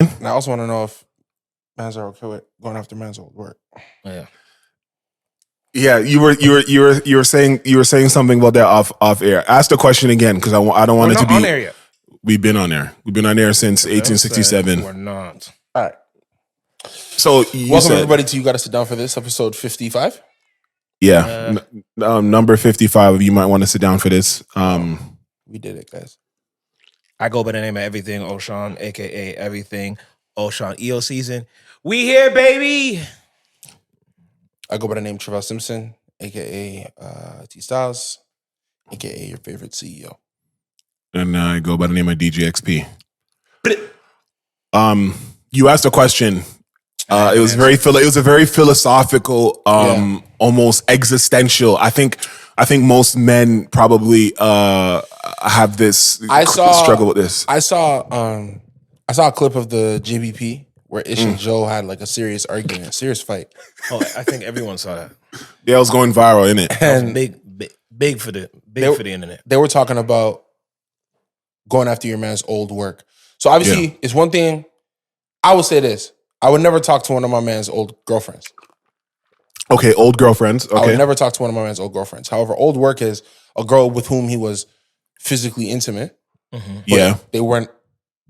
And I also want to know if mans are okay with going after man's old work. Yeah. Yeah, you were saying something about that off air. Ask the question again because I don't want it to be on air yet. We've been on air. We've been on air since 1867. We're not. All right. So welcome everybody to You Gotta Sit Down for This, episode 55. Yeah, number 55. You might want to sit down for this. We did it, guys. I go by the name of EverythingOShauN, aka EverythingOShauN EO season. We here, baby. I go by the name Trivelle Simpson, aka T Styles, aka your favorite CEO. And I go by the name of DJXP. You asked a question. It was a very philosophical, almost existential. I think most men probably have this struggle with this. I saw a clip of the JBP where Ish and Joe had like a serious argument, serious fight. Oh, I think everyone saw that. Yeah, it was going viral, innit? And big for the internet. They were talking about going after your man's old work. So obviously, it's one thing. I would say this: I would never talk to one of my man's old girlfriends. Okay, old girlfriends. Okay. I would never talk to one of my man's old girlfriends. However, old work is a girl with whom he was physically intimate. Mm-hmm. Yeah, they weren't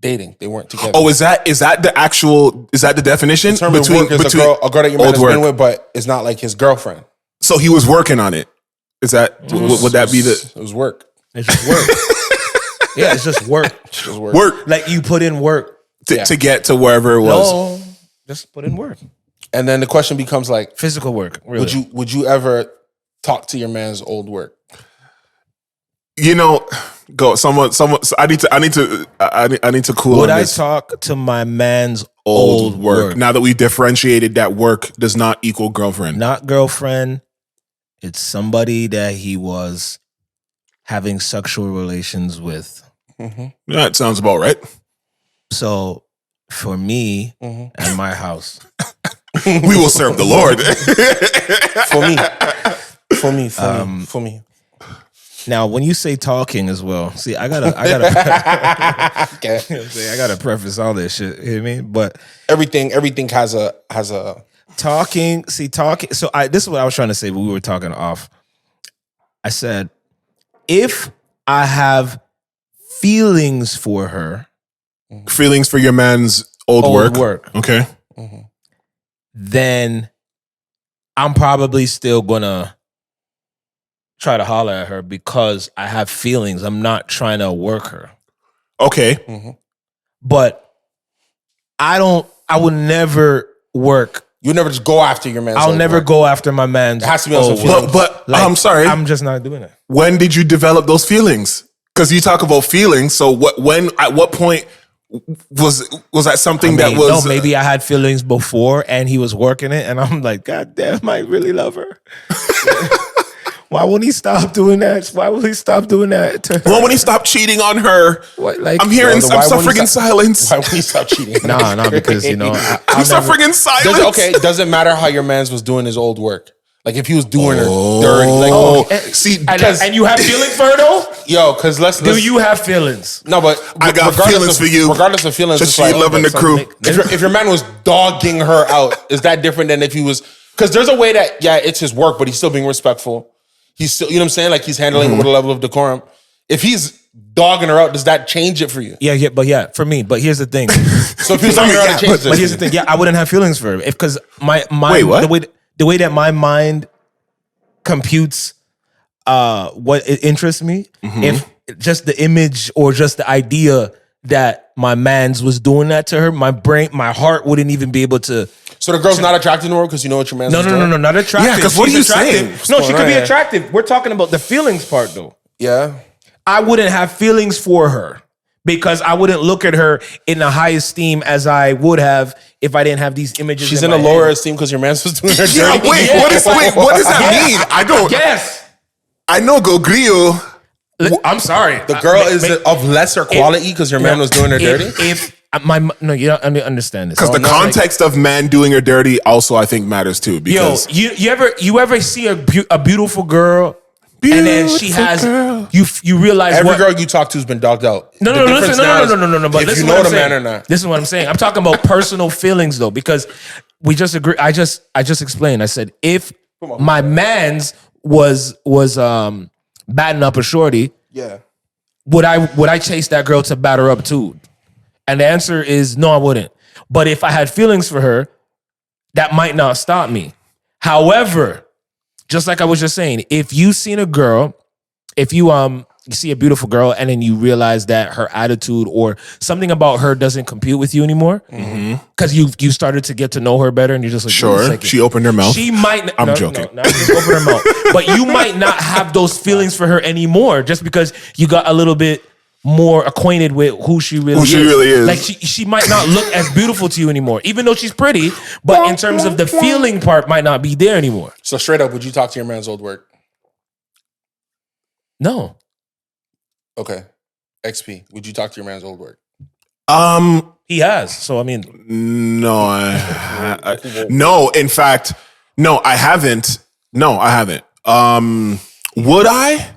dating. They weren't together. Oh, is that the definition? Between work is a girl that your man has been with, but it's not like his girlfriend. So he was working on it. Is that would that be the? It was work. It's just work. Yeah, it's just work. It's just work. Work. Like you put in work to get to wherever it was. No, just put in work. And then the question becomes like physical work. Really. Would you ever talk to your man's old work? You know, go someone. So I need to cool. Would on I this. talk to my man's old work? Now that we differentiated that work does not equal girlfriend. Not girlfriend. It's somebody that he was having sexual relations with. Mm-hmm. That sounds about right. So for me and my house, we will serve the Lord. For me. Now, when you say talking as well, see, I gotta preface all this shit. You know what I mean? But everything has a talking. See, talking. So this is what I was trying to say when we were talking off. I said, if I have feelings for her, feelings for your man's old work. Okay. Mm-hmm. Then I'm probably still gonna try to holler at her because I have feelings. I'm not trying to work her. Okay. Mm-hmm. But I would never work. You never just go after your man's I'll never go after my man's. It has to be on some feelings. But like, I'm sorry. I'm just not doing it. When did you develop those feelings? Because you talk about feelings. So at what point was that something that was? No, maybe I had feelings before and he was working it, and I'm like, God damn, I really love her. Why won't he stop doing that? Why will he stop doing that? Why won't he stop cheating on her? What, like, I'm suffering in silence. Why won't he stop cheating? No, because I'm suffering in silence. Doesn't matter how your man's was doing his old work. Like if he was doing her dirty, see, and you have feelings for her though? Yo, because do you have feelings? No, but I got feelings for you. Regardless of feelings, just like loving the crew. If your man was dogging her out, is that different than if he was? Because there's a way that it's his work, but he's still being respectful. He's still, you know what I'm saying? Like he's handling it with a level of decorum. If he's dogging her out, does that change it for you? Yeah, for me. But here's the thing. So if he's dogging her out, it changes it. But here's the thing. Yeah, I wouldn't have feelings for her because my the way that my mind computes what it interests me, if just the image or just the idea that my man's was doing that to her, my heart wouldn't even be able to. So the girl's not attracted to her because you know what your man's doing? No, not attractive. Yeah, because what are you saying? No, she could be attractive. We're talking about the feelings part though. Yeah. I wouldn't have feelings for her because I wouldn't look at her in the high esteem as I would have if I didn't have these images. She's in a lower esteem because your man's was doing her dirty. What does that mean? I don't. Yes. I know Go Grillo. I'm sorry. The girl is of lesser quality because your man was doing her dirty? You don't understand this. Because the context of man doing her dirty also I think matters too. Because you ever see a beautiful girl and then she has you realize Every girl you talk to has been dogged out. No. But if listen you know what the I'm man saying. or not. This is what I'm saying. I'm talking about personal feelings though, because we just agree. I just explained. I said if my man's was batting up a shorty, Yeah. would I chase that girl to batter up too? And the answer is no, I wouldn't. But if I had feelings for her, that might not stop me. However, just like I was just saying, if you seen a girl, if you see a beautiful girl and then you realize that her attitude or something about her doesn't compute with you anymore, because you started to get to know her better and you're just like, Sure, she opened her mouth. She might. I'm joking. No, just open her mouth. But you might not have those feelings for her anymore just because you got a little bit more acquainted with who she really is. Like she might not look as beautiful to you anymore, even though she's pretty. But in terms of the feeling part, might not be there anymore. So straight up, would you talk to your man's old work? No. Okay. XP, would you talk to your man's old work? He has. So I mean, no, no. In fact, no, I haven't. No, I haven't. Would I?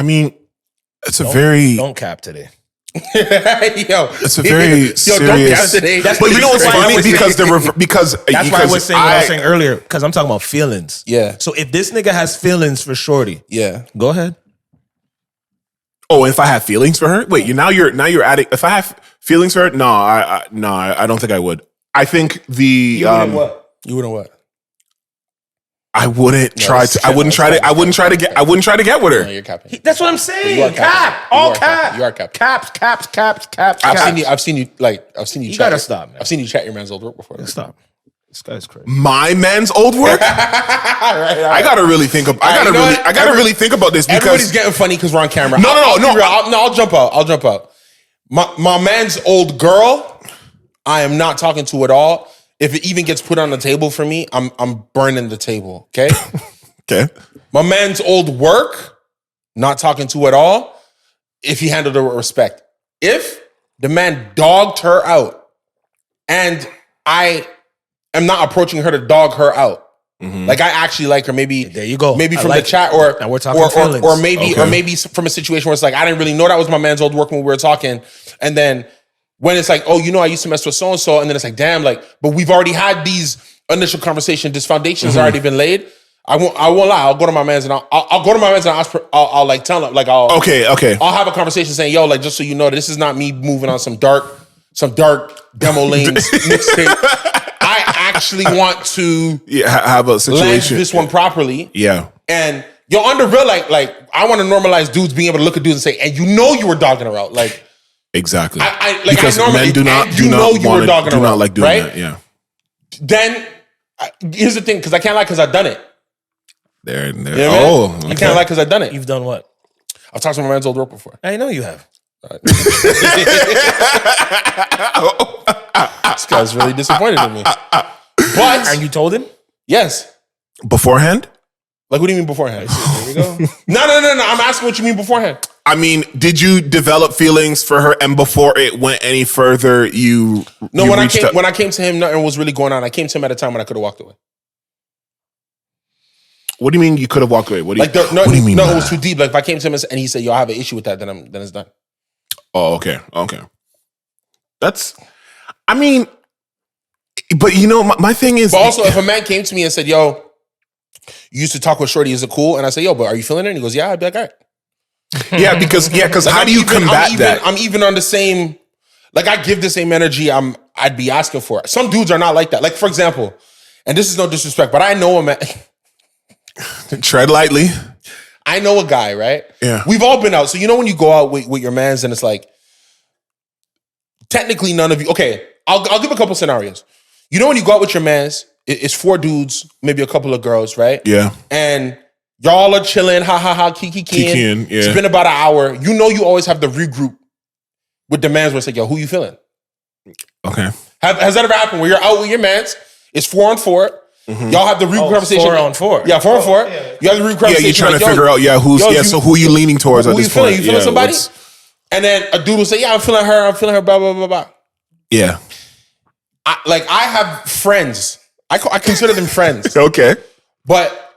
I mean, it's don't cap today. It's a very serious. Don't cap today. But you know what's funny because that's why I was saying what I was saying earlier, because I'm talking about feelings. Yeah. So if this nigga has feelings for shorty, Yeah. go ahead. Oh, if I have feelings for her, wait, you're adding. If I have feelings for her, no, I don't think I would. I think You wouldn't what? I wouldn't try to. I wouldn't try to get with her. No, you're capping. That's what I'm saying. You are Cap. capping. All You are cap. capping. You are capping. Caps. I've seen you. You gotta stop, man. I've seen you chat your man's old work before. Stop. This guy's crazy. My man's old work. I gotta really think. I gotta really think about this because everybody's getting funny because we're on camera. No. I'll jump out. My man's old girl, I am not talking to at all. If it even gets put on the table for me, I'm burning the table. Okay. Okay. My man's old work, not talking to at all. If he handled her with respect. If the man dogged her out, and I am not approaching her to dog her out. Like I actually like her. Maybe there you go. Maybe from the chat, or now we're talking feelings. or maybe from a situation where it's like I didn't really know that was my man's old work when we were talking, and then when it's like, oh, I used to mess with so and so, and then it's like, damn, like, but we've already had these initial conversations. This foundation's already been laid. I won't lie. I'll go to my man's and I'll go to my man's and I'll like tell him like okay. I'll have a conversation saying, yo, like just so you know, this is not me moving on some dark demo lanes mixtape. I actually want to have a situation. Land this one properly. Yeah. And on the real, like I want to normalize dudes being able to look at dudes and say, and you were dogging her out. Like exactly. Because men do not like doing that. Yeah. Then here's the thing, because I can't lie because I've done it. There. You know what I mean? I can't lie because I've done it. You've done what? I've talked to my man's old work before. I know you have. This guy's really disappointed in me. But and you told him? Yes. Beforehand? Like, what do you mean beforehand? There we go. No. I'm asking what you mean beforehand. I mean, did you develop feelings for her, and before it went any further, when I came to him, nothing was really going on. I came to him at a time when I could have walked away. What do you mean you could have walked away? What do you mean? No, it was too deep. Like if I came to him and he said, "Yo, I have an issue with that," then it's done. Oh, okay. I mean, but my thing is. But also, if a man came to me and said, "Yo, you used to talk with shorty, is it cool?" And I say, "Yo, but are you feeling it?" And he goes, "Yeah," I'd be like, "All right." Yeah, because like how do you combat that? I'm even on the same. Like I give the same energy I'd be asking for. Some dudes are not like that. Like for example, and this is no disrespect, but I know a man. Tread lightly. I know a guy, right? Yeah. We've all been out. So when you go out with your mans and it's like, technically none of you. Okay, I'll give a couple scenarios. When you go out with your mans, it's 4 dudes, maybe a couple of girls, right? Yeah. And y'all are chilling, kikiing. Yeah. It's been about an hour. You always have the regroup with the mans where it's like, yo, who you feeling? Okay. Has that ever happened where you're out with your mans? It's 4 on 4. Mm-hmm. Y'all have the regroup conversation. 4 on 4. Yeah, 4 on 4. Yeah. You have the regroup conversation. Yeah, you're trying to figure out, so who you leaning towards at this point? You feeling somebody? And then a dude will say, yeah, I'm feeling her, blah, blah, blah, blah. Yeah. I have friends. I consider them friends. Okay. But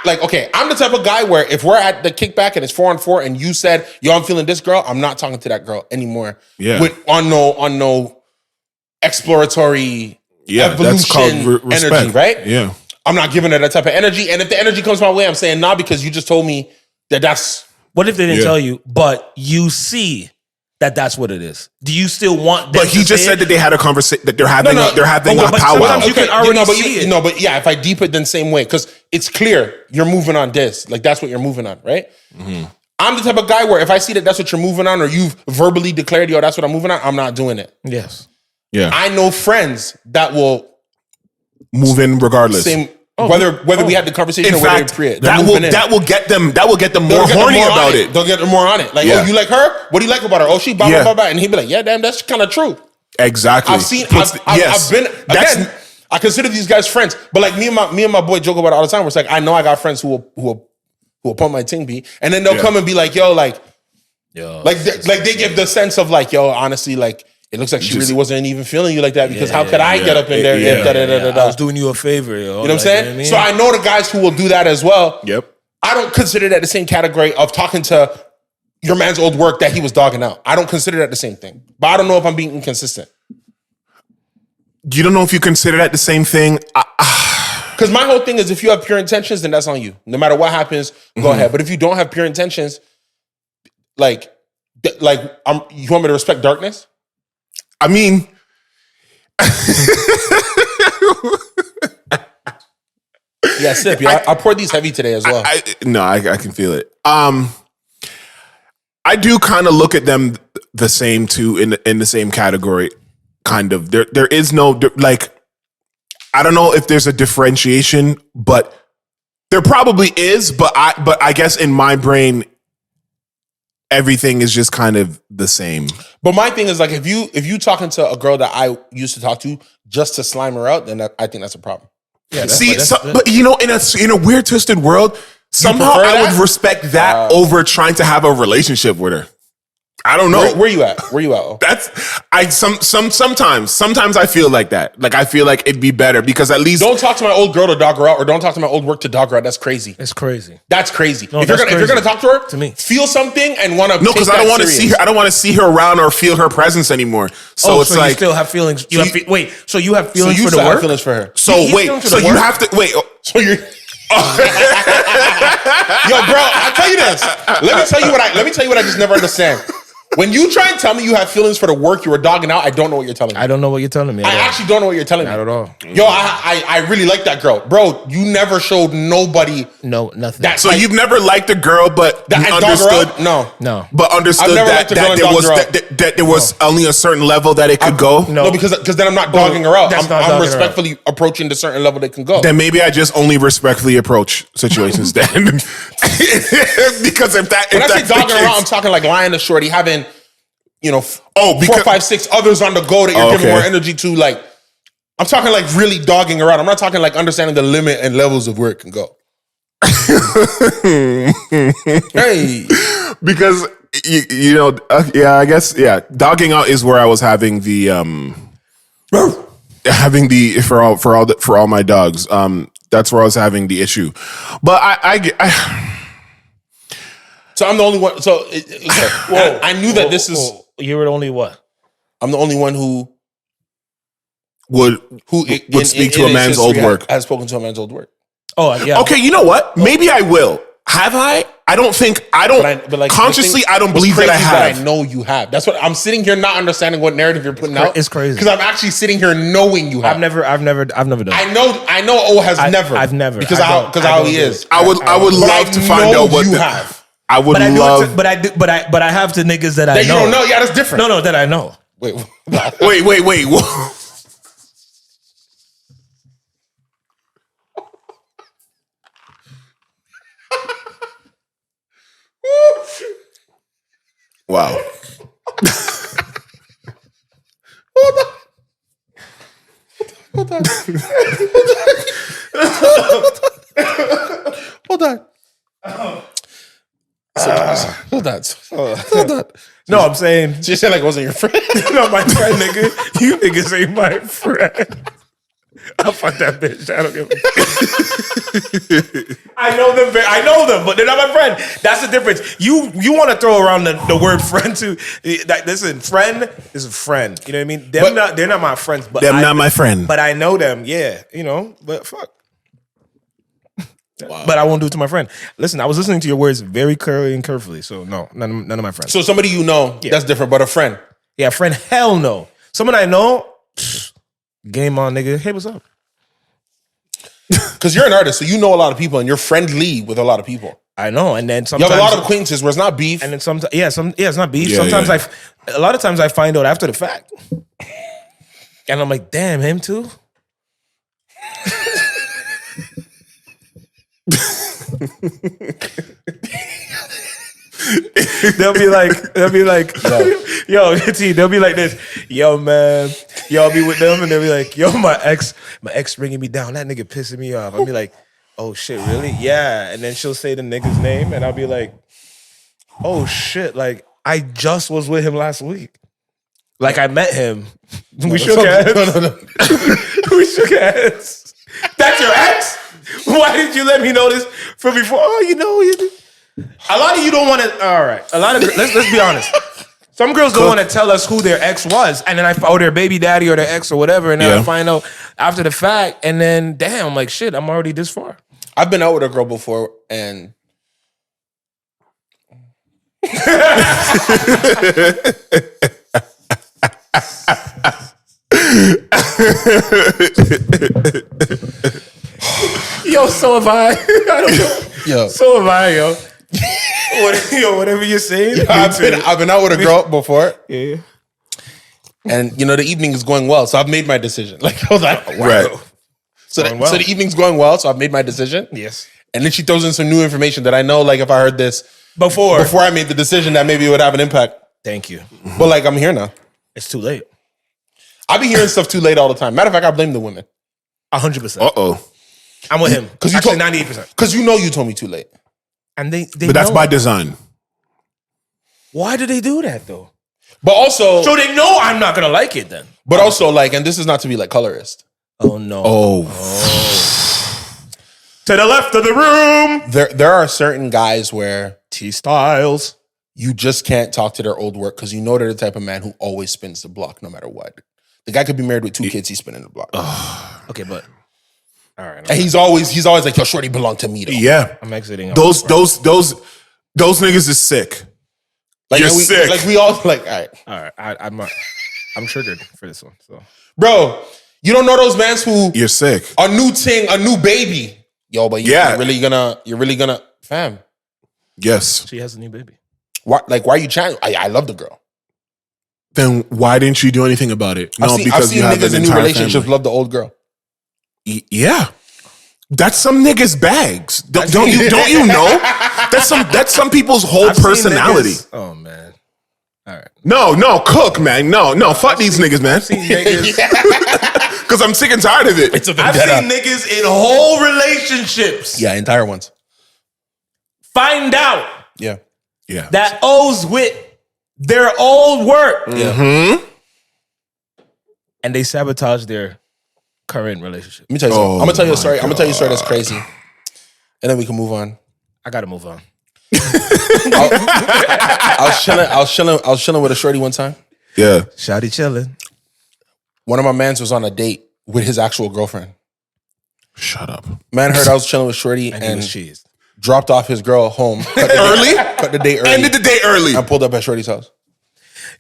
I'm the type of guy where if we're at the kickback and it's 4-on-4 and you said, yo, I'm feeling this girl, I'm not talking to that girl anymore. Yeah. On no exploratory evolution that's called respect. energy, right? Yeah. I'm not giving her that type of energy. And if the energy comes my way, I'm saying nah because you just told me that's. What if they didn't tell you, but you see that that's what it is? Do you still want them But he just said that they had a conversation, that they're having a but powwow. sometimes you can already see it. But yeah, if I deep it, then same way. Because it's clear you're moving on this. Like, that's what you're moving on, right? Mm-hmm. I'm the type of guy where if I see that that's what you're moving on or you've verbally declared, yo, that's what I'm moving on, I'm not doing it. Yes. Yeah. I know friends that will move in regardless. Whether we had the conversation In or fact, whether that will get them more horny about it. They'll get more on it. Like, oh, you like her? What do you like about her? Oh, she blah, blah, blah, blah. And he'd be like, yeah, damn, that's kind of true. Exactly. I consider these guys friends. But like me and my boy joke about it all the time. Where it's like, I know I got friends who will pump my ting be. And then they'll come and be like, yo, they give the sense of like, yo, honestly, like, it looks like she really wasn't even feeling you like that because how could I get up in there? I was doing you a favor, yo. You know what I'm saying? You know what I mean? So I know the guys who will do that as well. Yep. I don't consider that the same category of talking to your man's old work that he was dogging out. I don't consider that the same thing. But I don't know if I'm being inconsistent. You don't know if you consider that the same thing? Because my whole thing is if you have pure intentions, then that's on you. No matter what happens, go ahead. But if you don't have pure intentions, you want me to respect darkness? I mean, yeah, sip. Yeah, I poured these heavy today as well. I can feel it. I do kind of look at them the same too, in the same category. Kind of. There is no like. I don't know if there's a differentiation, but there probably is. But I guess in my brain, everything is just kind of the same. But my thing is like if you talking to a girl that I used to talk to just to slime her out, then I think that's a problem. Yeah. But you know, in a weird twisted world, somehow I would respect that over trying to have a relationship with her. I don't know. Where you at? Sometimes I feel like that. Like I feel like it'd be better because at least don't talk to my old girl to dog her out, or don't talk to my old work to dog her out. That's crazy. It's crazy. That's crazy. No, if you're gonna talk to her, to me, feel something and want to. No, because I don't want to see her. I don't want to see her around or feel her presence anymore. So it's like you still have feelings. So you have feelings so for the work. Feelings for her. So you have to wait. So you're. Yo, bro, I'll tell you this. Let me tell you what I just never understand. When you try and tell me you have feelings for the work you were dogging out, I don't know what you're telling me. I don't know what you're telling me. I actually don't know what you're telling me. Not at all. Yo, I really like that girl. Bro, you never showed nobody. No, nothing. So you've never liked a girl, but you understood. No. But understood that there was only a certain level that it could go. No, because then I'm not dogging her out. I'm respectfully approaching the certain level they can go. Then maybe I just only respectfully approach situations then. Because when I say dogging her out, I'm talking like lying to shorty, having 4, 5, 6 others on the go that you're giving more energy to. Like, I'm talking like really dogging her out. I'm not talking like understanding the limit and levels of where it can go. Hey, because I guess dogging out is where I was having the for all my dogs. That's where I was having the issue. But I so I'm the only one. So I knew that this is. You were the only what? I'm the only one who would speak to a man's old work. Has spoken to a man's old work. Oh yeah. Okay, you know what? Maybe I will. Have I? I don't consciously. I don't believe that I have. That I know you have. That's what I'm sitting here not understanding what narrative you're putting out. It's crazy because I'm actually sitting here knowing you have. I've never done it. I know. O has never. I've never because how he is. I would love to find out what you have. I would love, but I have to niggas that I know. You don't know, yeah, that's different. No, that I know. Wait. Wow. Hold on. Hold on. No, I'm saying. So you said like it wasn't your friend? No, my friend, nigga. You niggas ain't my friend. I'll fuck that bitch. I don't give a I know them, but they're not my friend. That's the difference. You want to throw around the word friend too. Listen, friend is a friend. You know what I mean? They're not my friends, but not my friend. But I know them, yeah. You know, but fuck. Wow. But I won't do it to my friend. Listen, I was listening to your words very clearly and carefully. So no, none of my friends. So somebody you know, that's different, but a friend. Yeah, friend, hell no. Someone I know, game on, nigga. Hey, what's up? Because you're an artist, so you know a lot of people, and you're friendly with a lot of people. I know, and then sometimes you have a lot of acquaintances where it's not beef, and then sometimes, it's not beef. Sometimes a lot of times I find out after the fact, and I'm like, damn, him too. They'll be like, yo, T, they'll be like this, yo, man, yo, I'll be with them, and they'll be like, yo, my ex bringing me down, that nigga pissing me off. I'll be like, oh shit, really? Yeah, and then she'll say the nigga's name, and I'll be like, oh shit, like I just was with him last week, like I met him, we shook hands, we shook hands. That's your ex? Why did you let me know this from before? Oh, you know, a lot of you don't want to. All right, a lot of let's be honest. Some girls don't want to tell us who their ex was, and then or their baby daddy or their ex or whatever, and then I find out after the fact, and then damn, I'm like shit, I'm already this far. I've been out with a girl before, and Yo, so have I. I don't know. Yo, so have I, yo. Whatever you're saying. Yo, I've been out with a girl before. Yeah. And you know the evening is going well, so I've made my decision. Like I was like, wow. Right. So the evening's going well, so I've made my decision. Yes. And then she throws in some new information that I know, like if I heard this before I made the decision, that maybe it would have an impact. Thank you. But like I'm here now. It's too late. I be hearing stuff too late all the time. Matter of fact, I blame the women. 100%. Uh-oh. I'm with him. Because actually 98%. Because you know you told me too late. And they but that's by design. Why do they do that though? But also, so they know I'm not gonna like it then. But also, like, and this is not to be like colorist. Oh no. Oh. To the left of the room. There are certain guys where T-Styles, you just can't talk to their old work because you know they're the type of man who always spins the block no matter what. The guy could be married with 2 kids, he's spinning the block. Okay, but all right. And he's always like, yo, shorty belong to me though. Yeah. I'm exiting. Those niggas is sick. Like, you're sick. Like we all like, all right. I'm triggered for this one. So, bro, you don't know those mans who you're sick. A new ting, a new baby. Yo, but you're really gonna, fam. Yes. She has a new baby. Why are you chatting? I love the girl. Then why didn't you do anything about it? No, because you have niggas in new relationships love the old girl. Yeah. That's some niggas' bags. Don't you know? That's some people's whole personality. Oh man. All right. No, cook, man. No, fuck these niggas, man. I've seen niggas. Because I'm sick and tired of it. I've seen niggas in whole relationships. Yeah, entire ones. Find out. Yeah. That owes with their old work. Yeah. Mm-hmm. And they sabotage their current relationship. Let me tell you something. I'm gonna tell you a story. I'm gonna tell you a story that's crazy. And then we can move on. I gotta move on. I was chilling with a shorty one time. Yeah. Shawty chilling. One of my mans was on a date with his actual girlfriend. Shut up. Man heard I was chilling with shorty and he was cheesed. Dropped off his girl home. Cut the date early. Ended the day early. I pulled up at shorty's house.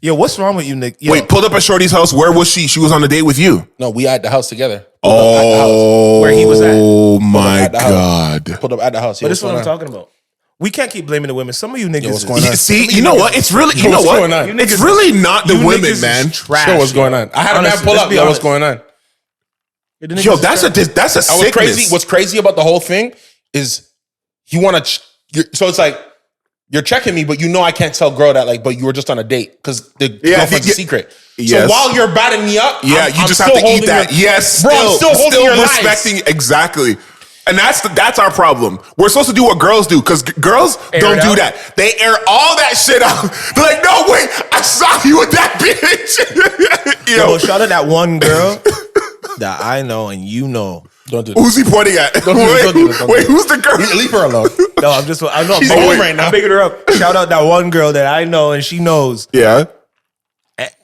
Yo, what's wrong with you, Nick? Yo. Wait, pulled up at shorty's house. Where was she? She was on a date with you. No, we at the house together. Where he was at. Oh my God. Pulled up at the house. But this is what I'm talking about. We can't keep blaming the women. Some of you niggas. What's going on? See, you know what? It's really, you know what? It's really not the women, man. Show what's going on. I had a man pull up. Yo, what's going on? Yo, that's a sickness. What's crazy about the whole thing is you want to. So it's like you're checking me, but you know I can't tell girl that but you were just on a date because the girlfriend's a secret. Yes. So while you're batting me up, you just have to eat that. Yes, bro, I'm still holding your respecting lies. Exactly. And that's our problem. We're supposed to do what girls do because girls don't do that. They air all that shit out. They're like, no, wait, I saw you with that bitch. Yo, shout out that one girl that I know and you know. Don't do that. Who's he pointing at? Wait, who's the girl? Leave her alone. No, I know. She's home right now. I'm picking her up. Shout out that one girl that I know and she knows. Yeah.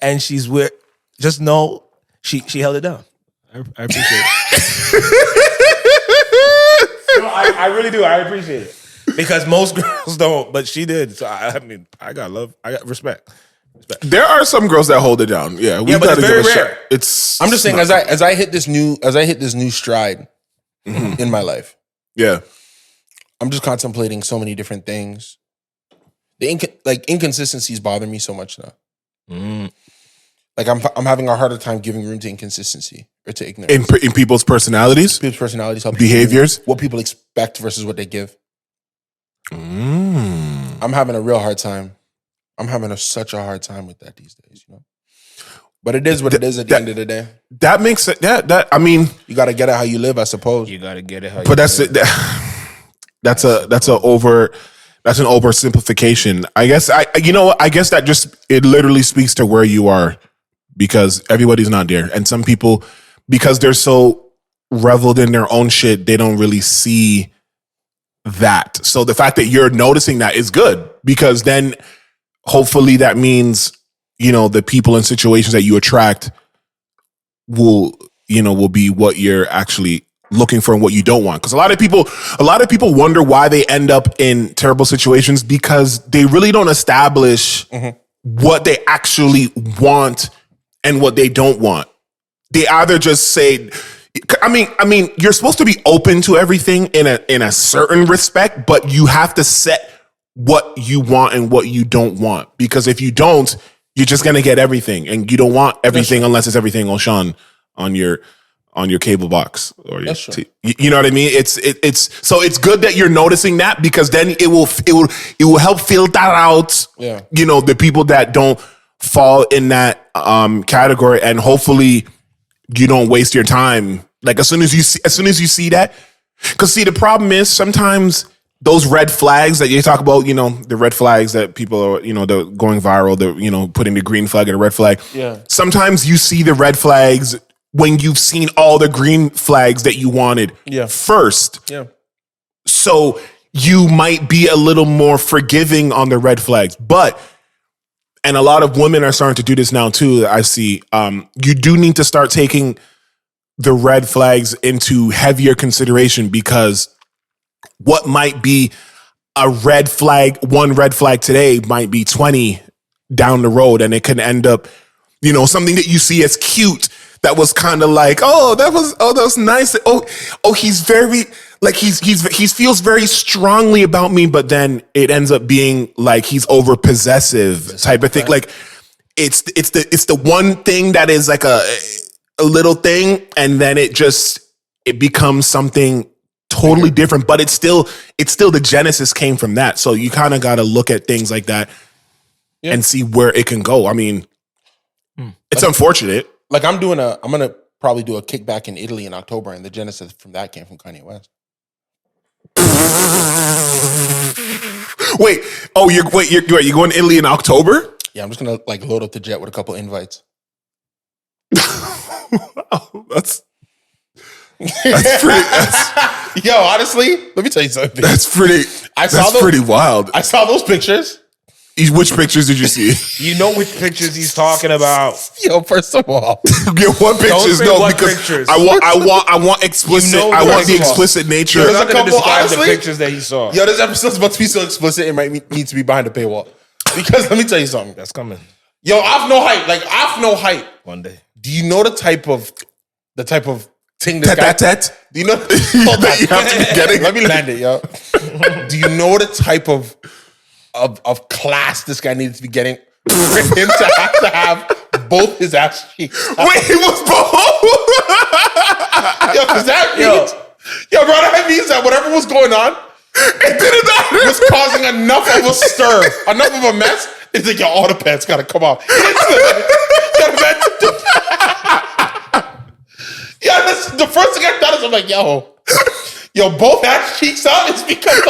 And she's with. Just know she held it down. I appreciate it. No, I really do. I appreciate it because most girls don't, but she did. So I mean, I got love. I got respect. There are some girls that hold it down. Yeah, we but it's very rare. Shot. It's. I'm just saying, as I hit this new stride in my life. Yeah, I'm just contemplating so many different things. The inconsistencies bother me so much now. Like I'm having a harder time giving room to inconsistency or to ignorance in people's personalities, how behaviors, what people expect versus what they give. I'm having a real hard time. I'm having such a hard time with that these days, you know. But it is what it is at the end of the day. That makes it. That I mean, you got to get it how you live, I suppose. You got to get it how. But that's it. That's an oversimplification. I guess I guess that just it literally speaks to where you are, because everybody's not there, and some people, because they're so reveled in their own shit, they don't really see that. So the fact that you're noticing that is good, because then hopefully that means, you know, the people and situations that you attract will be what you're actually looking for and what you don't want. Because a lot of people wonder why they end up in terrible situations, because they really don't establish what they actually want and what they don't want. They either just say, I mean, you're supposed to be open to everything in a certain respect, but you have to set what you want and what you don't want. Because if you don't, you're just gonna get everything, and you don't want everything unless it's EverythingOShauN on your cable box or your you know what I mean? It's so it's good that you're noticing that, because then it will help filter out you know, the people that don't fall in that category, and hopefully you don't waste your time. Like as soon as you see that, because see, the problem is sometimes those red flags that you talk about, you know, the red flags that people are, you know, they're going viral, they're, you know, putting the green flag and a red flag. Yeah. Sometimes you see the red flags when you've seen all the green flags that you wanted first. Yeah. So you might be a little more forgiving on the red flags. And a lot of women are starting to do this now too, I see. You do need to start taking the red flags into heavier consideration, because what might be one red flag today might be 20 down the road, and it can end up, you know, something that you see as cute that was kind of like, that was nice. He's very like he feels very strongly about me, but then it ends up being like he's over possessive type of thing. Like it's the one thing that is like a little thing, and then it becomes something totally different, but it's still the genesis came from that. So you kind of got to look at things like that and see where it can go. I mean, it's unfortunate. Like I'm gonna probably do a kickback in Italy in October, and the genesis from that came from Kanye West. You're going to Italy in October? Yeah, I'm just gonna like load up the jet with a couple invites. Wow, that's pretty. Yo, honestly, let me tell you something. That's pretty wild. I saw those pictures. Which pictures did you see? You know which pictures he's talking about. Yo, first of all, what pictures? No, because pictures. I want explicit. You know, I want the explicit nature. You're not going to describe the pictures that he saw. Yo, this episode's about to be so explicit, it might need to be behind the paywall. Because let me tell you something. That's coming. Yo, I've no hype. One day. Do you know the type of thing this guy? Do you know? That you have to be getting? Let me land it, yo. Do you know the type of class this guy needs to be getting for him to have both his ass cheeks? Wait, he was both? Yo, because that means, bro, that means that whatever was going on, it was causing enough of a stir, enough of a mess. It's like, yo, all the pants gotta come off. Yeah, the first thing I thought is, I'm like, yo, both ass cheeks out is because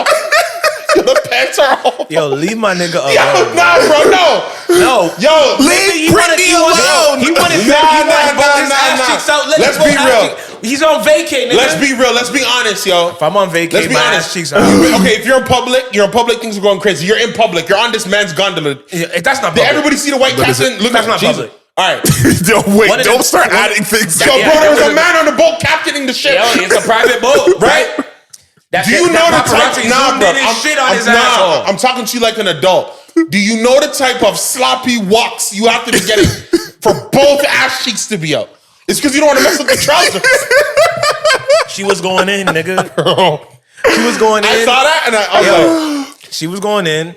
the pants are off. Yo, leave my nigga alone. Yo, nah, bro, no. Yo, leave Brittany alone. He wanted both his ass cheeks cheeks out. Let's be real. He's on vacay, nigga. Let's be real. Let's be honest, yo. If I'm on vacay, Let's be my honest. ass cheeks out. Okay, if you're in public, things are going crazy. You're in public. You're on this man's gondola. That's not public. Did everybody see the white captain? Look, that's not Jesus. public. All right. Don't start adding things. Yo, bro, there was a man on the boat captaining the ship. Yo, it's a private boat, right? Do you know the type? Nah, bro. I'm I'm talking to you like an adult. Do you know the type of sloppy walks you have to be getting for both ass cheeks to be out? It's because you don't want to mess up the trousers. She was going in, nigga. She was going in. I saw that and I was like, she was going in.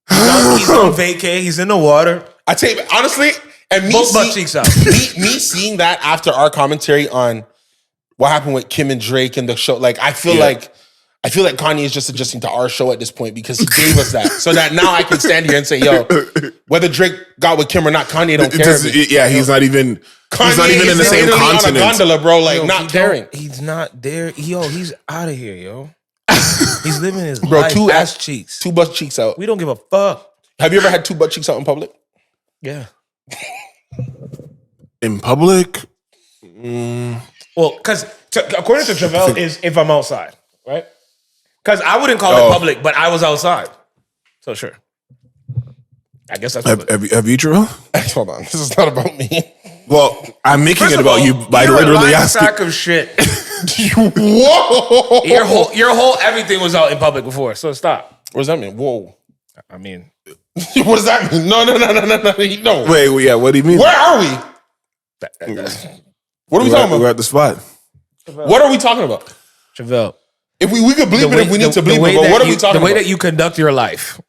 He's on vacay. He's in the water. I tell you, honestly, and me both butt cheeks out. Me seeing that after our commentary on what happened with Kim and Drake and the show, like I feel like Kanye is just adjusting to our show at this point because he gave us that, so that now I can stand here and say, "Yo, whether Drake got with Kim or not, Kanye don't care." He's not even. He's not even in the same continent. On a gondola, bro, like not caring. He's not there. He's out of here, yo. He's living his Bro, life. two ass cheeks, two butt cheeks out. We don't give a fuck. Have you ever had two butt cheeks out in public? Yeah. In public? Well, because according to Trivelle, is if I'm outside, right? Because I wouldn't call it public, but I was outside. So sure. I guess that's have you, Trivelle? Hold on. This is not about me. Well, I'm making it about you by literally asking. Sack of shit. Whoa. Your whole everything was out in public before, so stop. What does that mean? Whoa. I mean, what does that mean? No. Wait, yeah, what do you mean? Where are we? What are we talking about? We're at the spot. What are we talking about? Trivelle. If we could bleep it if we need to bleep it, but what are we talking about? The way that you conduct your life.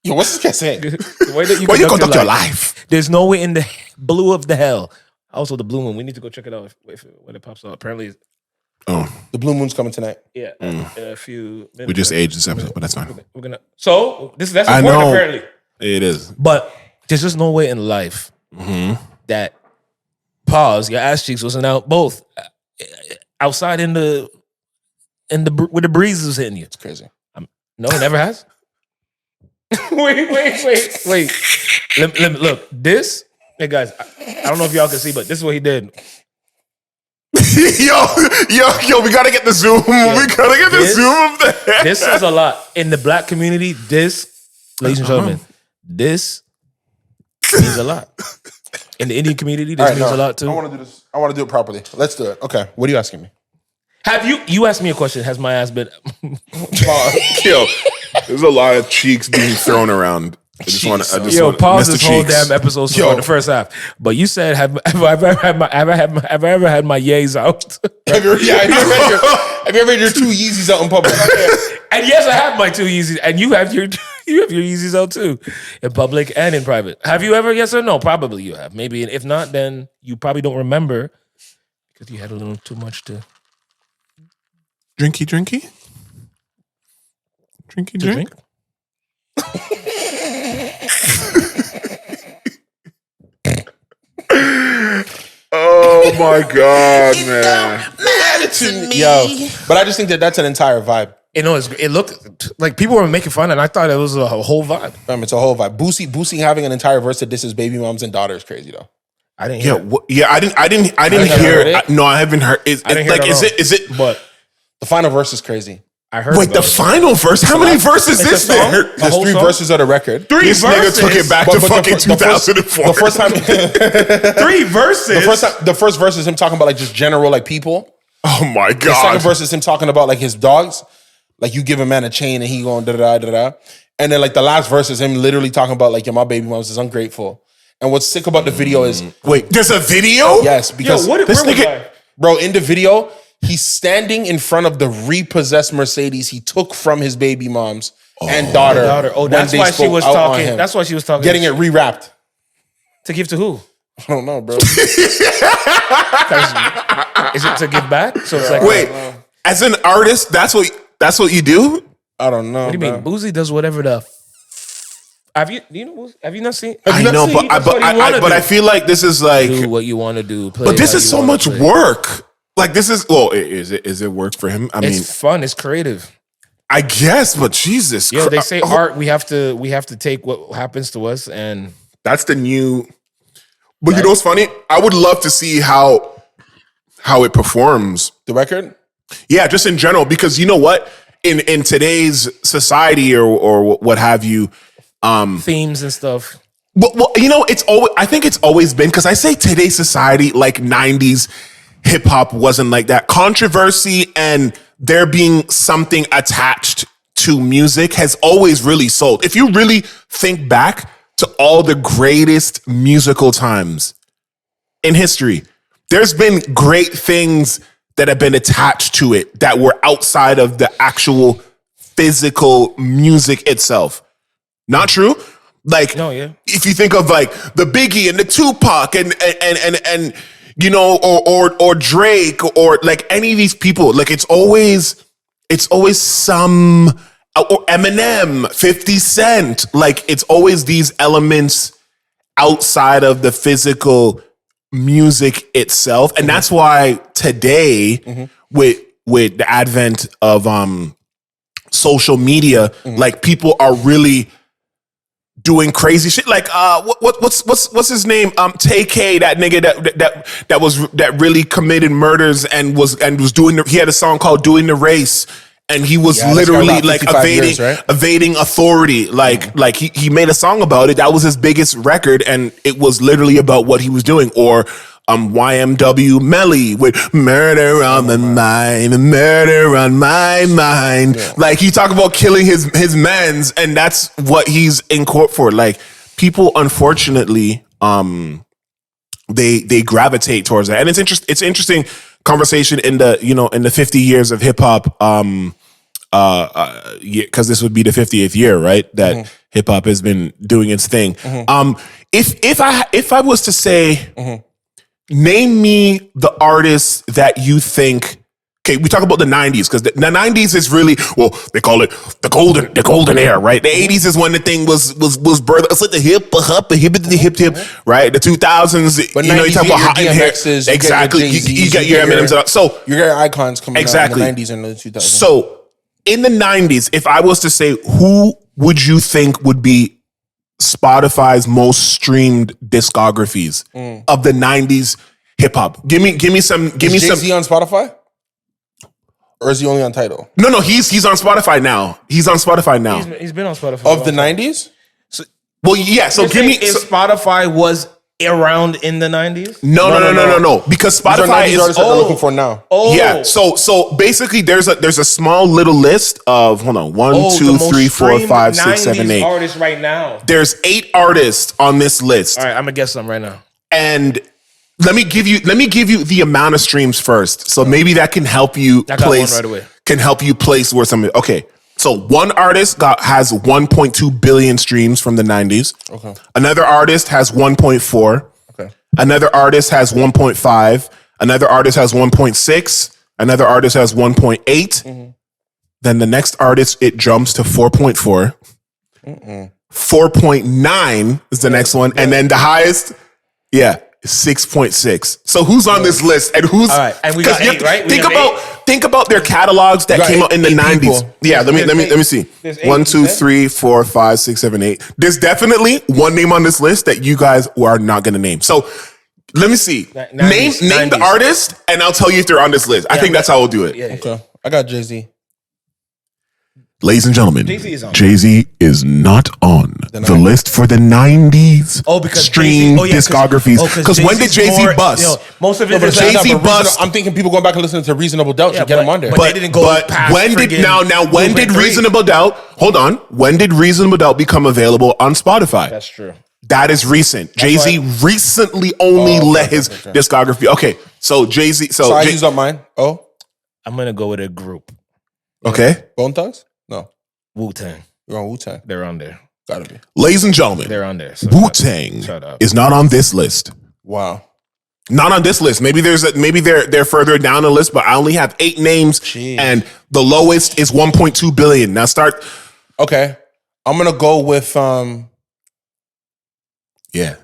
Yo, what's this guy saying? The way that you conduct your life. There's no way in the blue of the hell. Also, the blue moon. We need to go check it out when it pops up. Apparently, the blue moon's coming tonight. Yeah, in a few minutes. We just aged this episode, but that's fine. We're gonna. So that's I important. know. Apparently, it is. But there's just no way in life that your ass cheeks wasn't out both outside in the where the breeze was hitting you. It's crazy. No, it never has. wait. Let look. This, hey guys, I don't know if y'all can see, but this is what he did. yo, we gotta get the zoom. We gotta get the zoom of that. This is a lot. In the black community, ladies and gentlemen, this means a lot. In the Indian community, this means a lot too. I want to do this. I want to do it properly. Let's do it. Okay. What are you asking me? Have you asked me a question? Has my ass been? Yo, there's a lot of cheeks being thrown around. I just want to pause this whole damn episode for the first half. But you said, have I ever had my yays out? Have you ever had your two Yeezys out in public? And yes, I have my two Yeezys, and you have your Yeezys out too, in public and in private. Have you ever? Yes or no? Probably you have. Maybe if not, then you probably don't remember because you had a little too much to. Drinky. Drink. Oh my God, man! Yo, but I just think that's an entire vibe. You know, it looked like people were making fun, and I thought it was a whole vibe. It's a whole vibe. Boosie having an entire verse that disses baby moms and daughters crazy though. I didn't hear. I didn't hear it. No, I haven't heard. Is it? But the final verse is crazy. I heard. Wait, the final verse? How many verses is there? There's 3 verses of the record. This nigga took it back to fucking 2004. The first time, 3 verses. The first verse is him talking about like just general like people. Oh my God. The second verse is him talking about like his dogs. Like you give a man a chain and he going da da da da. And then like the last verse is him literally talking about like, my baby moms is ungrateful. And what's sick about the video is wait, there's a video? Yes, because this nigga, bro, in the video, he's standing in front of the repossessed Mercedes he took from his baby moms and daughter. Oh, that's why she was talking. That's why she was talking. Getting it rewrapped. To give to who? I don't know, bro. Is it to give back? So it's like, wait, as an artist, that's what you do? I don't know. What do you mean? Boosie does whatever the. Have you not seen? I know, but I feel like this is like do what you want to do. But this is so much work. Like this is is it work for him? I mean, it's fun. It's creative. I guess, but Jesus, yeah. They say art. We have to take what happens to us, and that's the new. But you know what's funny? I would love to see how how it performs. The record? Yeah, just in general, because you know what? In today's society or what have you, themes and stuff. Well, you know, I think it's always been, because I say today's society, like 90s hip hop wasn't like that. Controversy and there being something attached to music has always really sold. If you really think back to all the greatest musical times in history, there's been great things that have been attached to it that were outside of the actual physical music itself. Not true? Like, no, yeah. If you think of like the Biggie and the Tupac and you know, or Drake or like any of these people, like it's always some, or Eminem, 50 Cent, like it's always these elements outside of the physical music itself. And that's why today with the advent of social media, like people are really doing crazy shit. Like what's his name? TK, that nigga that really committed murders and was doing he had a song called Doing the Race. And he was literally like evading authority. Like he made a song about it. That was his biggest record, and it was literally about what he was doing. Or YMW Melly with Murder on the Mind, Murder on My Mind. Yeah. Like he talked about killing his mans, and that's what he's in court for. Like people, unfortunately, they gravitate towards that, and it's interesting conversation in the 50 years of hip hop, because this would be the 50th year, right? That hip hop has been doing its thing. If I was to say, name me the artists that you think. Okay, we talk about the 90s because the 90s is really, well, they call it the golden era, right? The 80s is when the thing was birthed. It's like the hip, right? The 2000s, but you talk about hot hair. Exactly. You got your Eminems. So you got icons coming out in the 90s and the 2000s. So in the 90s, if I was to say, who would you think would be Spotify's most streamed discographies of the 90s hip hop? Give me some. Is Jay-Z on Spotify? Or is he only on Tidal? No, he's on Spotify now. He's on Spotify now. He's been on Spotify. Of the 90s? Well, yeah, so give me... If Spotify was around in the 90s? No. Because Spotify is... Artists that they're looking for now. Yeah, so basically there's a small little list of, hold on, 1, 2, 3, 4, 5, 6, 7, 8. Artists right now. There's 8 artists on this list. All right, I'm going to guess some right now. And... Let me give you the amount of streams first. So maybe that can help you place right away. Can help you place where something. Okay. So one artist has 1.2 billion streams from the 90s. Okay. Another artist has 1.4. Okay. Another artist has 1.5. Another artist has 1.6. Another artist has 1.8. Then the next artist, it jumps to 4.4. 4.9 is the next one. And then the highest, 6.6. So who's on this list and who's? All right, and we got 8, right? Think about their catalogs that came out in the 90s. People. Yeah, let me see. 1, 2, 3, 4, 5, 6, 7, 8. There's definitely one name on this list that you guys are not going to name. So let me see. 90s, name the artist, and I'll tell you if they're on this list. I think that's how we'll do it. Yeah. Okay, I got Jay-Z. Ladies and gentlemen, Jay-Z is not on the list for the 90s stream discographies. Because when did Jay-Z bust? Most of it is Jay-Z bust. I'm thinking people going back and listening to Reasonable Doubt to get him on there. But they didn't go past when did Reasonable Doubt, hold on, when did Reasonable Doubt become available on Spotify? That's true. That is recent. Jay-Z recently only let his discography. Okay, so Jay-Z. So I use up mine. I'm going to go with a group. Okay. Bone Thugs? No. Wu-Tang. You're on Wu-Tang. They're on there. Gotta be. Ladies and gentlemen, they're on there. So Wu-Tang is not on this list. Wow. Not on this list. Maybe they're further down the list, but I only have 8 names. Jeez. And the lowest is 1.2 billion. Now start. Okay. I'm gonna go with Yeah.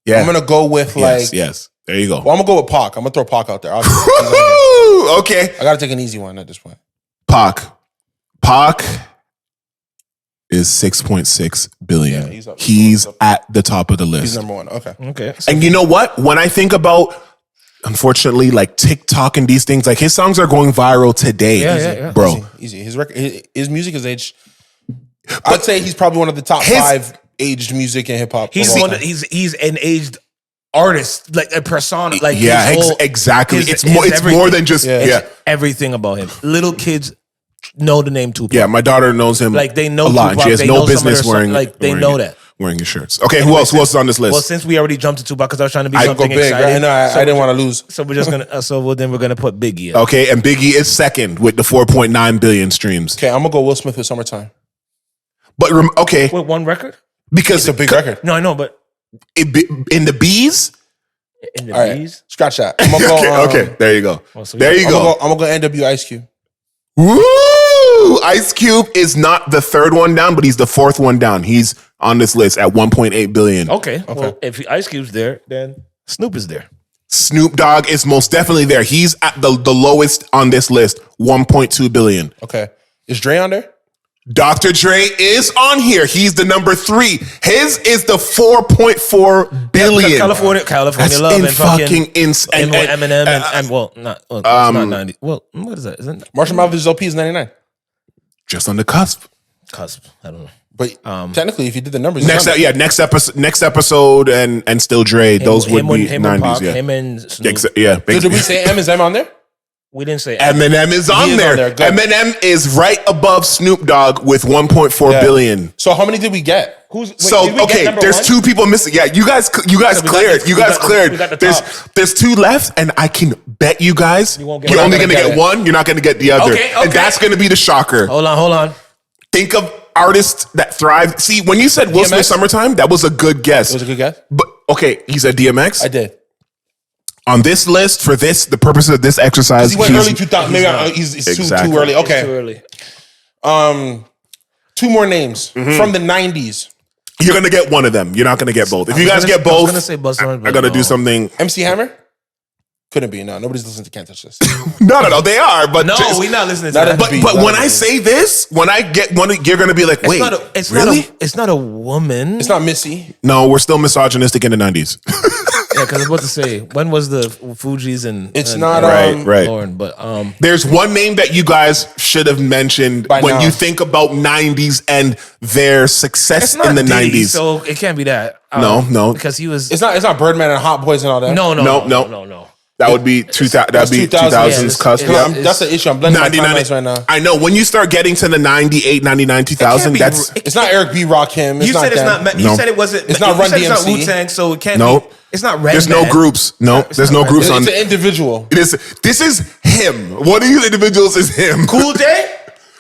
I'm gonna go with yes. There you go. Well, I'm gonna go with Pac. I'm gonna throw Pac out there. Okay. I gotta take an easy one at this point. Pac is 6.6 billion. Yeah, he's at the top of the list. He's number 1. Okay. Okay. And you know what? When I think about unfortunately, like TikTok and these things, like his songs are going viral today, bro. Easy. His music is aged. I'd say he's probably one of the top 5 aged music in hip hop. He's an aged artist, like a persona. Like exactly. It's more than just everything about him. Little kids know the name Tupac. Yeah, my daughter knows him. Like they know a lot. Tupac. She has they no know business wearing. Like they know that. Wearing his shirts. Okay, who else? Who else is on this list? Well, since we already jumped to Tupac because I was trying to be something big, exciting. Right? I didn't want to lose. So we're just gonna. Then we're gonna put Biggie. Okay, and Biggie is second with the 4.9 billion streams. Okay, I'm gonna go Will Smith with Summertime. But okay, with one record because it's a big record. No, I know, but in the B's. In the B's, scratch that. I'm gonna go, okay, there you go. There you go. I'm gonna go NW Ice Cube. Woo! Ice Cube is not the third one down, but he's the fourth one down. He's on this list at 1.8 billion. Okay. Well, if Ice Cube's there, then Snoop is there. Snoop Dogg is most definitely there. He's at the lowest on this list, 1.2 billion. Okay. Is Dre on there? Dr. Dre is on here. He's the number 3. His is the 4.4 billion. Yeah, California That's Love and fucking insane. Eminem and it's not 90. Well, what is that? Isn't it? Marshall Mathers LP is 99. Just on the cusp. I don't know. But technically, if you did the numbers, next episode, and still Dre, those would be 90s. Him and Snoop. So did we say M on there? We didn't say Eminem is on there. Eminem is right above Snoop Dogg with 1.4 billion. So how many did we get? There's 2 people missing. Yeah, you guys cleared. There's 2 left, and I can bet you guys you're only gonna get one. You're not gonna get the other. Okay. And that's gonna be the shocker. Hold on. Think of artists that thrive. See, when you said Will Smith Summertime, that was a good guess. It was a good guess? But okay, he said DMX. I did. On this list, for the purpose of this exercise, he went early 2000. Maybe he's too early. Okay, too early. 2 more names from the 90s. You're gonna get one of them. You're not gonna get both. If you guys get both, I was gonna say Busta. I gotta do something. MC Hammer couldn't be. No, nobody's listening to Can't Touch This. No, they are. But we're not listening to that. But when I say this, when I get one, you're gonna be like, wait, really? It's not a woman. It's not Missy. No, we're still misogynistic in the 90s. Yeah, because I was about to say, when was the Fugees and not right. Lauren? But there's one name that you guys should have mentioned when you think about 90s and their success in the Diddy, 90s. So it can't be that. No, because he was. It's not Birdman and Hot Boys and all that. No. That would be 2000s cusp. That's the issue. I'm blending my timelines right now. I know. When you start getting to the 98, 99, 2000, it's not Eric B. Rakim. You said it's not. You said it wasn't. It's not Run DMC. It's not Wu-Tang, so it can't be. It's not Red. There's no groups. No, there's no groups on. It's an individual. It is. This is him. One of these individuals is him. Cool J?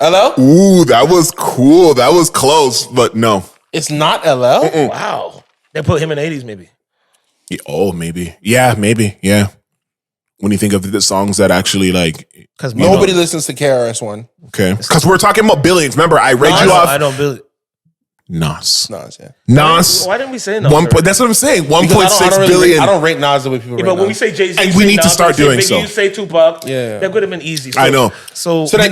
LL? Ooh, that was cool. That was close, but no. It's not LL? Wow. They put him in the 80s, maybe. Yeah, maybe. Yeah, maybe. Yeah. When you think of the songs that actually like, because nobody listens to KRS-One. Okay, because we're talking about billions. Remember, I read you off. I don't believe. Nas. Yeah. Nas. Why didn't we say Nas? That's what I'm saying. 1.6 billion. I don't rate Nas the way people rate but Nas. when we say Jay-Z, and we need to start doing so. You say Tupac. Yeah, that could have been easy. I know. So then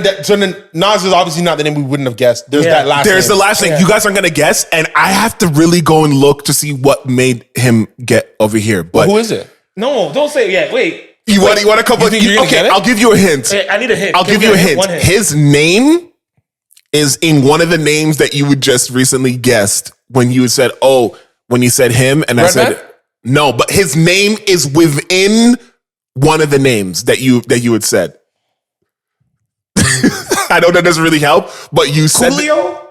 Nas is obviously not the name we wouldn't have guessed. There's that last. There's the last thing. You guys aren't gonna guess, and I have to really go and look to see what made him get over here. But who is it? No, don't say it yet. Wait. You want a couple? Okay, I'll give you a hint. I need a hint. I'll give you a hint. His name is in one of the names that you would just recently guessed when you said, when you said him, and I said no, but his name is within one of the names that you had said. I know that doesn't really help, but you said Coolio.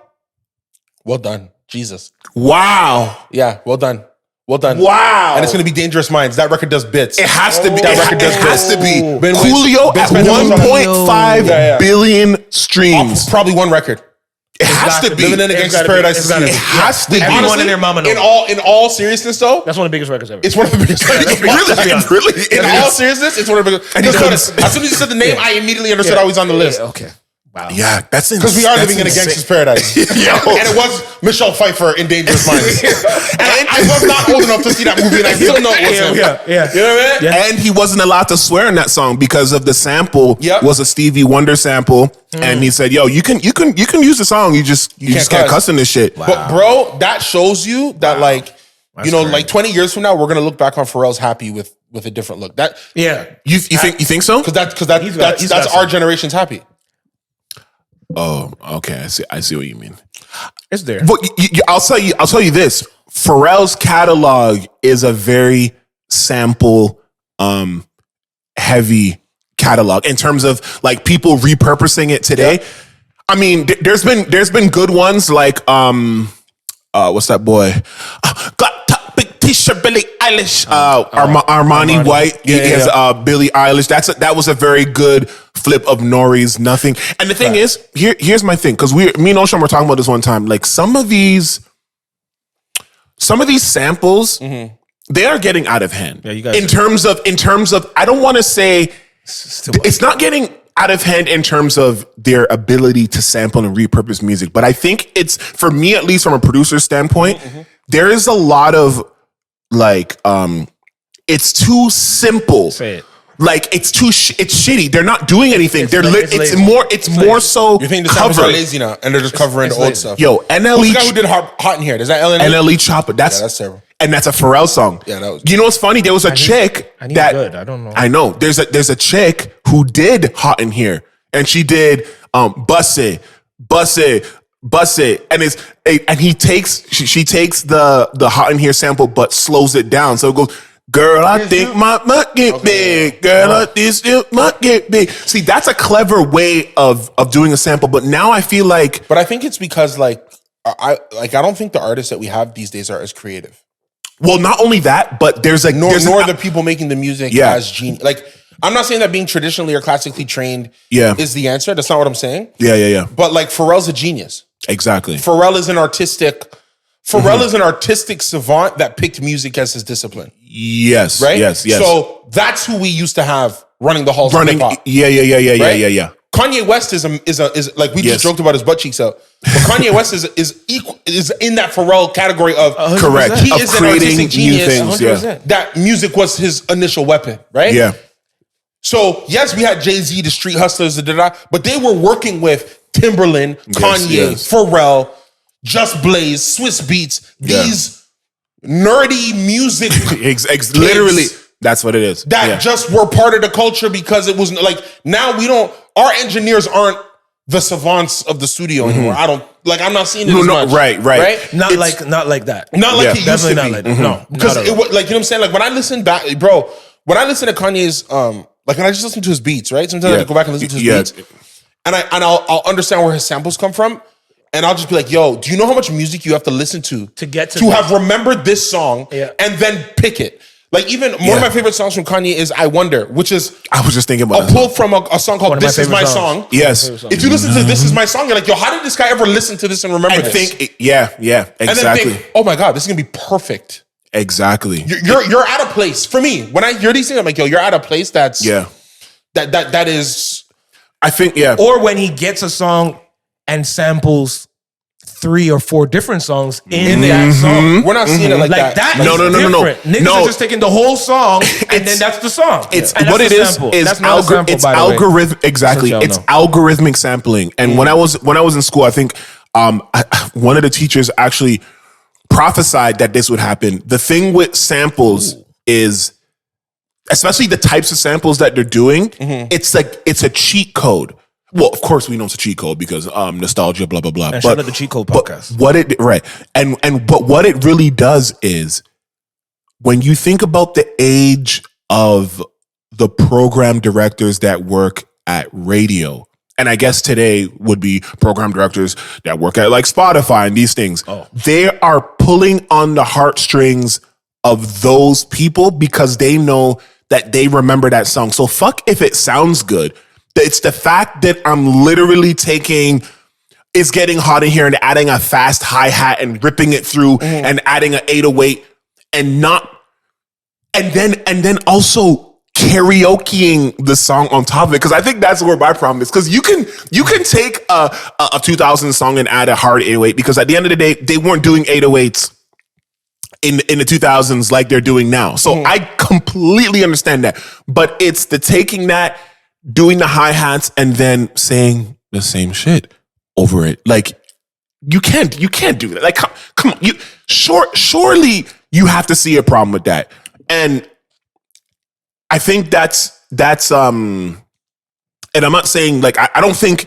Well done, Jesus. Wow. Yeah, well done. Well done. Wow. And it's going to be Dangerous Minds. That record does bits. It has to be. That record does bits. It has to be. Coolio at 1.5 billion streams. Probably one record. It has to be. Living in a Gangsta's Paradise. It has to be. Everyone and their mama knows. In all seriousness, though, that's one of the biggest records ever. It's one of the biggest records. Really? In all seriousness, it's one of the biggest. And notice, as soon as you said the name, I immediately understood I was on the list. Okay. Wow. Yeah, that's insane. Because we are living in a gangster's paradise. And it was Michelle Pfeiffer in Dangerous Minds. And I was not old enough to see that movie, and I still know it was him. Yeah. You know what I mean? Yeah. And he wasn't allowed to swear in that song because of the sample was a Stevie Wonder sample. And he said, yo, you can use the song. You just can't cuss in this shit. Wow. But bro, that shows you that like like 20 years from now, we're gonna look back on Pharrell's Happy with a different look. You think so? Because that's our generation's Happy. Oh, okay. I see what you mean. It's there. But I'll tell you this. Pharrell's catalog is a very sample heavy catalog in terms of like people repurposing it today. Yeah. I mean, there's been good ones like what's that boy? Got top big t-shirt, Billie Eilish. Armani White. He has Billie Eilish. That was a very good flip of Nori's Nothing. And the thing is, here's my thing, because me and OShauN were talking about this one time. Like some of these samples, they are getting out of hand. Yeah, you guys in terms of I don't want to say it's not getting out of hand in terms of their ability to sample and repurpose music. But I think it's, for me, at least from a producer standpoint, there is a lot of like, it's too simple. Say it. Like it's shitty. They're not doing anything. It's more so. You think the samples are lazy now, and they're just covering the old stuff. Yo, NLE. Who's the guy who did Hot in Here? Is that LNE? NLE Chopper. That's terrible. And that's a Pharrell song. Yeah, that was. You know what's funny? There was a chick that I don't know. I know. There's a chick who did Hot in Here, and she did Bust It, and she takes the Hot in Here sample but slows it down, so it goes. Girl, I think my butt get big. Girl, I think might get big. See, that's a clever way of doing a sample, but now I feel like. But I think it's because I don't think the artists that we have these days are as creative. Well, not only that, but nor the people making the music as genius. Like, I'm not saying that being traditionally or classically trained is the answer. That's not what I'm saying. Yeah. But like Pharrell's a genius. Exactly. Pharrell is an artistic savant that picked music as his discipline. Yes. Right? Yes. So that's who we used to have running the halls of hip hop. Yeah. Kanye West is like we just joked about his butt cheeks out. But Kanye West is in that Pharrell category of correct. He of is an artistic genius. Things, that music was his initial weapon, right? Yeah. So yes, we had Jay-Z, the street hustlers, but they were working with Timberland, Kanye, Pharrell, Just Blaze, Swiss Beats, these nerdy music literally, that's what it is. That just were part of the culture because it was like, now our engineers aren't the savants of the studio anymore. I'm not seeing it as much. Right. Not like that. Not like it used to be. Not like that. No. Because it was like, you know what I'm saying? Like when I listen back, bro, when I listen to Kanye's, like when I just listen to his beats, right? Sometimes I go back and listen to his beats. And I'll understand where his samples come from. And I'll just be like, yo, do you know how much music you have to listen to get to have remembered this song and then pick it? Like even one of my favorite songs from Kanye is I Wonder, which is I was just thinking about a pull from a song called This Is My Song. Yes. If you listen to This Is My Song, you're like, yo, how did this guy ever listen to this and remember this? Exactly. And then think, oh my God, this is gonna be perfect. Exactly. You're at a place. For me, when I hear these things, I'm like, yo, you're at a place that's that is. I think Or when he gets a song and samples 3 or 4 different songs in that song. We're not seeing it like that. No. Niggas are just taking the whole song and then that's the song. It's what it is. It's algorithm. Exactly. It's algorithmic sampling. And when I was in school, I think one of the teachers actually prophesied that this would happen. The thing with samples is, especially the types of samples that they're doing, it's a cheat code. Well, of course we know it's a cheat code because nostalgia, blah blah blah. And shout out the Cheat Code podcast. But what it really does is, when you think about the age of the program directors that work at radio, and I guess today would be program directors that work at like Spotify and these things, they are pulling on the heartstrings of those people because they know that they remember that song. So fuck if it sounds good. It's the fact that I'm literally it's getting hot in here and adding a fast hi-hat and ripping it through and adding an 808 and then also karaokeing the song on top of it. Cause I think that's where my problem is. Cause you can take a 2000 song and add a hard 808 because at the end of the day, they weren't doing 808s in the 2000s like they're doing now. So I completely understand that. But it's the taking that, doing the hi-hats and then saying the same shit over it. Like you can't do that. Like come on, surely you have to see a problem with that. And I think that's and I'm not saying like I don't think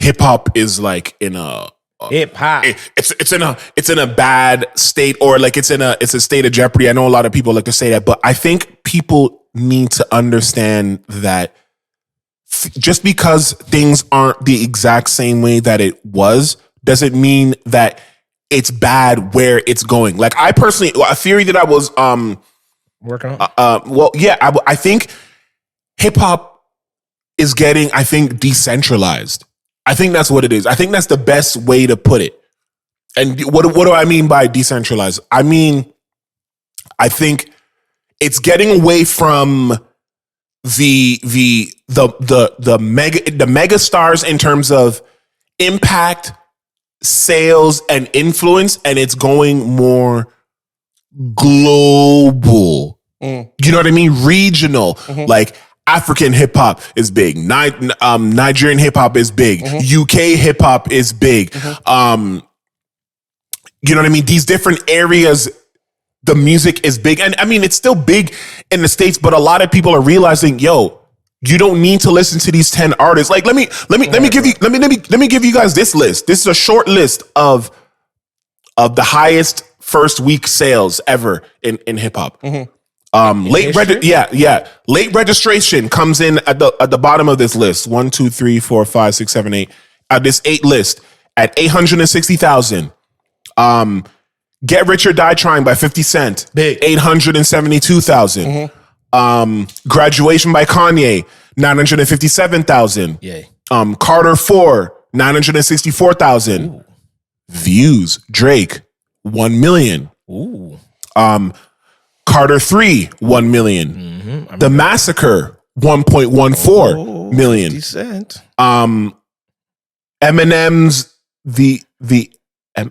hip hop is like in a hip hop. It's in a bad state, or like it's a state of jeopardy. I know a lot of people like to say that, but I think people need to understand that just because things aren't the exact same way that it was doesn't mean that it's bad where it's going. Like I personally, a theory that I was working on. I think hip hop is getting, I think, decentralized. I think that's what it is. I think that's the best way to put it. And what do I mean by decentralized? I mean, I think it's getting away from the mega stars in terms of impact, sales, and influence, and it's going more global. You know what I mean? Regional. Like African hip hop is big. Nigerian hip hop is big. UK hip hop is big. You know what I mean? These different areas, the music is big. And I mean, it's still big in the States, but a lot of people are realizing, yo, you don't need to listen to these 10 artists. Like, let me give you guys this list. This is a short list of the highest first week sales ever in hip hop. Late registration comes in at the bottom of this list. 1, 2, 3, 4, 5, 6, 7, 8. This 8 list at 860,000. Get Rich or Die Trying by 50 Cent. Big. 872,000. Graduation by Kanye, 957,000. Yay. Carter 4, 964,000. Views, Drake, 1 million. Ooh. Carter 3, 1 million. The Massacre, 1.14 million. Decent. Eminem's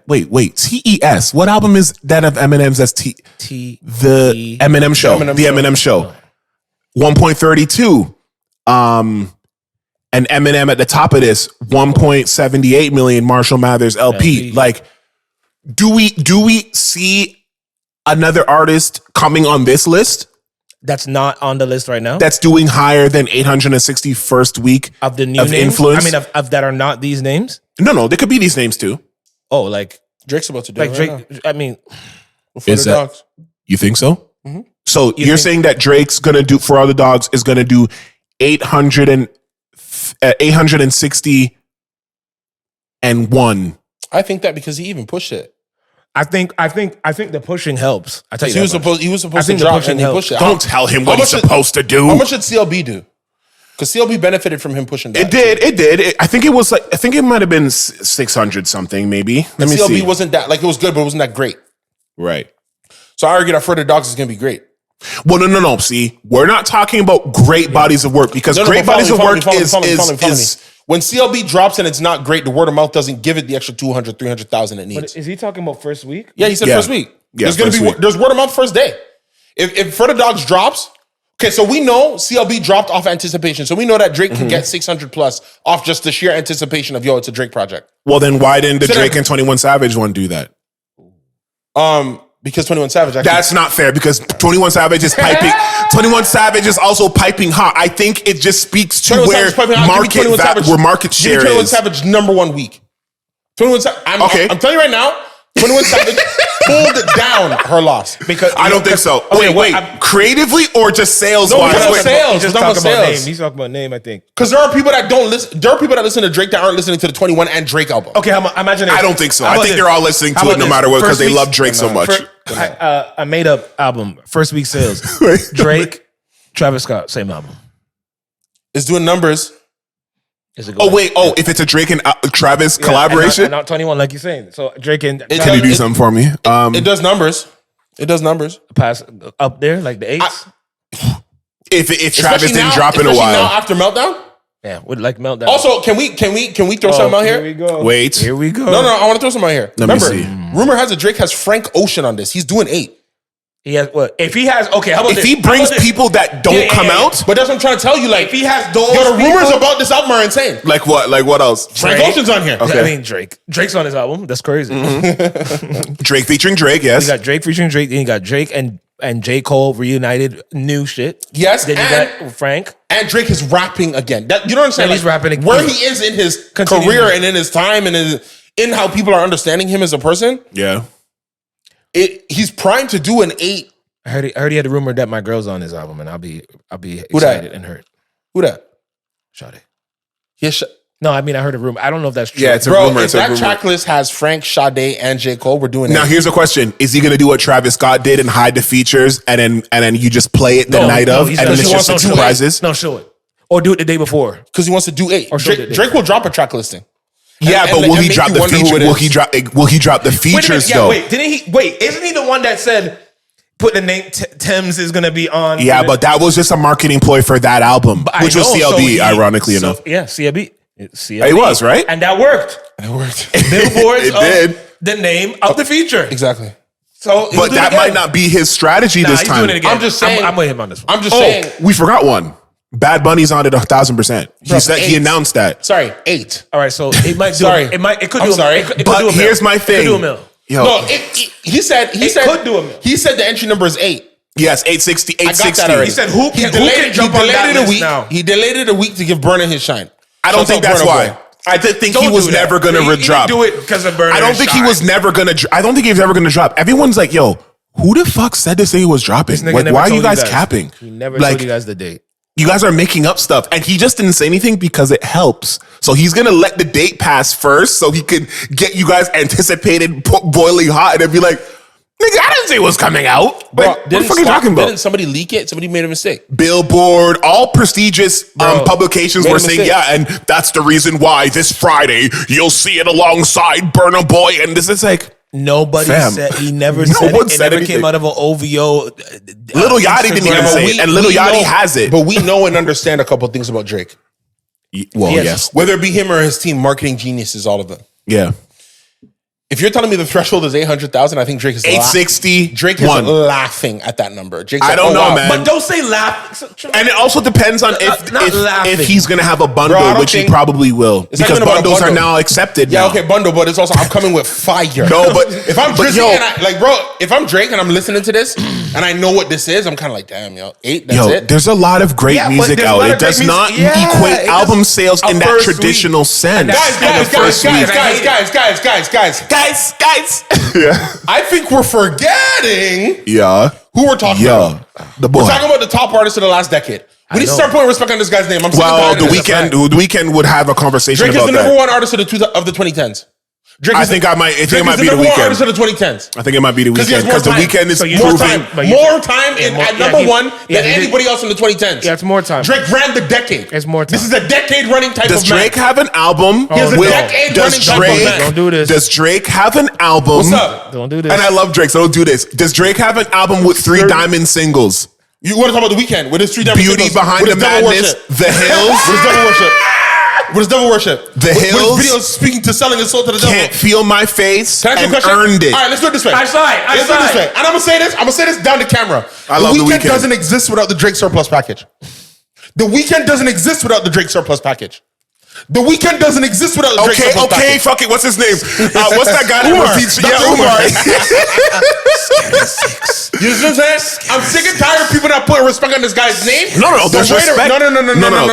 wait, TES. What album is that of Eminem's? That's the Eminem Show. The Eminem Show. 1.32. And Eminem at the top of this, 1.78 million. Marshall Mathers LP. Like, do we see another artist coming on this list that's not on the list right now, that's doing higher than 861st week of the new of names? influence? I mean, of that are not these names. No, they could be these names too. Oh, like Drake's about to do like it Drake. right now. I mean, Is that Dogs. you think so? So You you're think- saying that Drake's gonna do For All the Dogs is gonna do 861. I think that because he even pushed it. I think the pushing helps. I tell you, He was supposed I to think the drop pushing and he helps. pushed it. Don't tell him what he's much supposed to do. How much did CLB do? Because CLB benefited from him pushing that. It did. I think it might have been 600 something, maybe. Let me CLB see. wasn't that, like, it was good, but it wasn't that great. Right. So I argue that For the Dogs is going to be great. Well, no. See, we're not talking about great bodies of work, because great bodies of work is when CLB drops and it's not great, the word of mouth doesn't give it the extra 200, 300,000 it needs. But is he talking about first week? Yeah, he said Yeah. first week. Yeah, there's first week. there's word of mouth first day. If For the Dogs drops, okay, so we know CLB dropped off anticipation. So we know that Drake can get 600 plus off just the sheer anticipation of, yo, it's a Drake project. Well, then why didn't the So Drake then- and 21 Savage one do that? Because 21 Savage actually, That's not fair, because 21 Savage is piping. 21 Savage is also piping hot. I think it just speaks to 21 where Savage piping hot. Give me 21 Savage. where market Give share me 21 is. Savage number 1 week. 21 Savage. Okay. I'm telling you right now, 21 Savage pulled down her loss. Because I don't think so. Wait. Creatively or just sales No, wise? because of sales. He's just It's not talking about about sales. name. He's talking about name, I think. Because there are people that don't listen. There are people that listen to Drake that aren't listening to the 21 and Drake album. Okay, imagine this. I don't think so. How I about think this? they're all listening How to it about no this? matter what, because First they week's- love Drake so much. A made up album, first week sales. Drake, Travis Scott, same album. It's doing numbers. Is it Oh, wait. Oh, if it's a Drake and Travis Yeah, collaboration? and not 21, like you're saying. So Drake and Can you do something for me? It does numbers. It does numbers. pass up there, like the 8s. If Travis Especially didn't now- drop in a especially while. now after Meltdown. Yeah, with like Meltdown. Also, can we throw something out Here here? we go. Wait. Here we go. No, I want to throw something out here. Let me Remember, see. rumor has it Drake has Frank Ocean on this. He's doing 8. He has what? If he has how about If this? he brings people that don't come out, But that's what I'm trying to tell you. Like, if he has those, the rumors about this album are insane. like what? Like what else? Frank Ocean's on here. I mean, Drake's on his album. That's crazy. Drake featuring Drake. Yes. You got Drake featuring Drake. Then you got Drake and J. Cole reunited, new shit. Yes, Then you got Frank. And Drake is rapping again. You know what I'm saying? And he's rapping again. Where he is in his career and in his time and in how people are understanding him as a person. Yeah. He's primed to do an 8. I heard he had a rumor that my girl's on his album, and I'll be excited and hurt. Who that? Sade. Yes. No, I mean I heard a rumor. I don't know if that's true. Yeah, it's a Bro, rumor. if It's a that rumor. track list has Frank, Sade, and J. Cole, we're doing Now it. here's a question: is he going to do what Travis Scott did and hide the features, and then you just play it the night of, and then it's just surprises? No, show it. Or do it the day before. Because he wants to do 8. Or Drake will drop a track listing. Yeah, but will he drop the feature? Will he drop the features though? Isn't he the one that said put the name Thames is gonna be on? Yeah, but that was just a marketing ploy for that album, which was CLB, ironically enough. Yeah, CLB. It was, right? And that worked. It worked. Billboards It did. the name of the feature. Exactly. So, But that might not be his strategy this he's time. doing it again. I'm just saying. I'm with him on this one. I'm just saying. We forgot one. Bad Bunny's on it 1,000%. He said he 8. announced that. Sorry, 8. All right, so it might do. Sorry. It could I'm do. sorry. It could But do a mil. here's my It thing. could do a mil. Yo, No, he said could do a mil. He said the entry number is 8. yes, 860, I got that 860. already. He said who He can delayed jump on that it a list week. now? He delayed it a week to give Burna his shine. I don't Shout think out that's Burna why. Boy. I think he Don't was do that. never going to He didn't drop. do it because of Burna. I don't think he was never going to. I don't think he was ever going to drop. Everyone's like, "Yo, who the fuck said this thing he was dropping? Like, why are you guys capping? He never like, told you guys the date. you guys are making up stuff." And he just didn't say anything because it helps. So he's going to let the date pass first so he could get you guys anticipated boiling hot and then be like, "Nigga, I didn't say it was coming out." Bro, Like, what the fuck are you talking about? Didn't somebody leak it? Somebody made a mistake. Billboard, all prestigious publications made a were saying, mistake. yeah, and that's the reason why this Friday you'll see it alongside Burna Boy. And this is like, Nobody Fam. said. He never No said one it. It said never anything. came out of an OVO. Little Yachty didn't even Instagram. say it, and Little Yachty has it. But we know and understand a couple things about Drake. Well, Yes. yes. Whether it be him or his team, marketing geniuses, all of them. Yeah. If you're telling me the threshold is 800,000, I think Drake is 860. Drake is laughing at that number. Drake's I like, don't oh, know, wow. man. But don't say laugh. And it also depends on Not laughing. if he's gonna have a bundle, Bro, I don't which he think- probably will, It's not because even about a bundles are bundle. now accepted. Yeah, now. okay, bundle, but it's also I'm coming with fire. No, but if I'm but Drizzy yo, and if I'm Drake and I'm listening to this and I know what this is, I'm kind of like, damn, 8, that's it. there's a lot of great Yeah, but music there's a out. lot It of great does music. not Yeah, equate it album does- sales a in that first traditional week. sense. Guys, I think we're forgetting Yeah. who we're talking about. The boy. We're talking about the top artists of the last decade. We need to know. start putting respect on this guy's name. I'm sick and Well, tired the of this. weekend would have a conversation Drake is about the number that. one artist of the 2010s. Drake I is think the- it might Drake be is the the number one weekend. artist of the 2010s. I think it might be the Because he has weekend more because the time. weekend is So you- More proving. time, but you- more time more- at yeah, number he- one yeah, than he did- anybody else in the 2010s. Yeah, it's more time. Drake ran the decade. It's more time. This is a decade running type Does of man. Drake have an album? He has a with- decade does running type of Drake? man. Don't do this. Does Drake have an album? What's up? Don't do this. And I love Drake, so don't do this. Does Drake have an album with 3 diamond singles? You want to talk about the weekend with his 3 diamond Beauty singles, Behind with the his devil Madness, worship. The Hills, With his devil worship. With his devil worship. The With Hills, his videos speaking to selling his soul to the devil. Can't Feel My Face, Can I ask you a and question? Earned It. All right, let's do it this way. I saw it. Let's do it this way. And I'm gonna say this down to camera. I love The The Weeknd Weeknd. doesn't exist without the Drake surplus package. The Weeknd doesn't exist without the Drake surplus package. The Weeknd doesn't exist without the Drake surplus Okay, package. fuck it. What's his name? What's that guy that Umar. repeats? Dr. Yeah, Umar. You know what I'm saying? I'm sick and tired of people not putting respect on this guy's name. No, The there's way to- respect.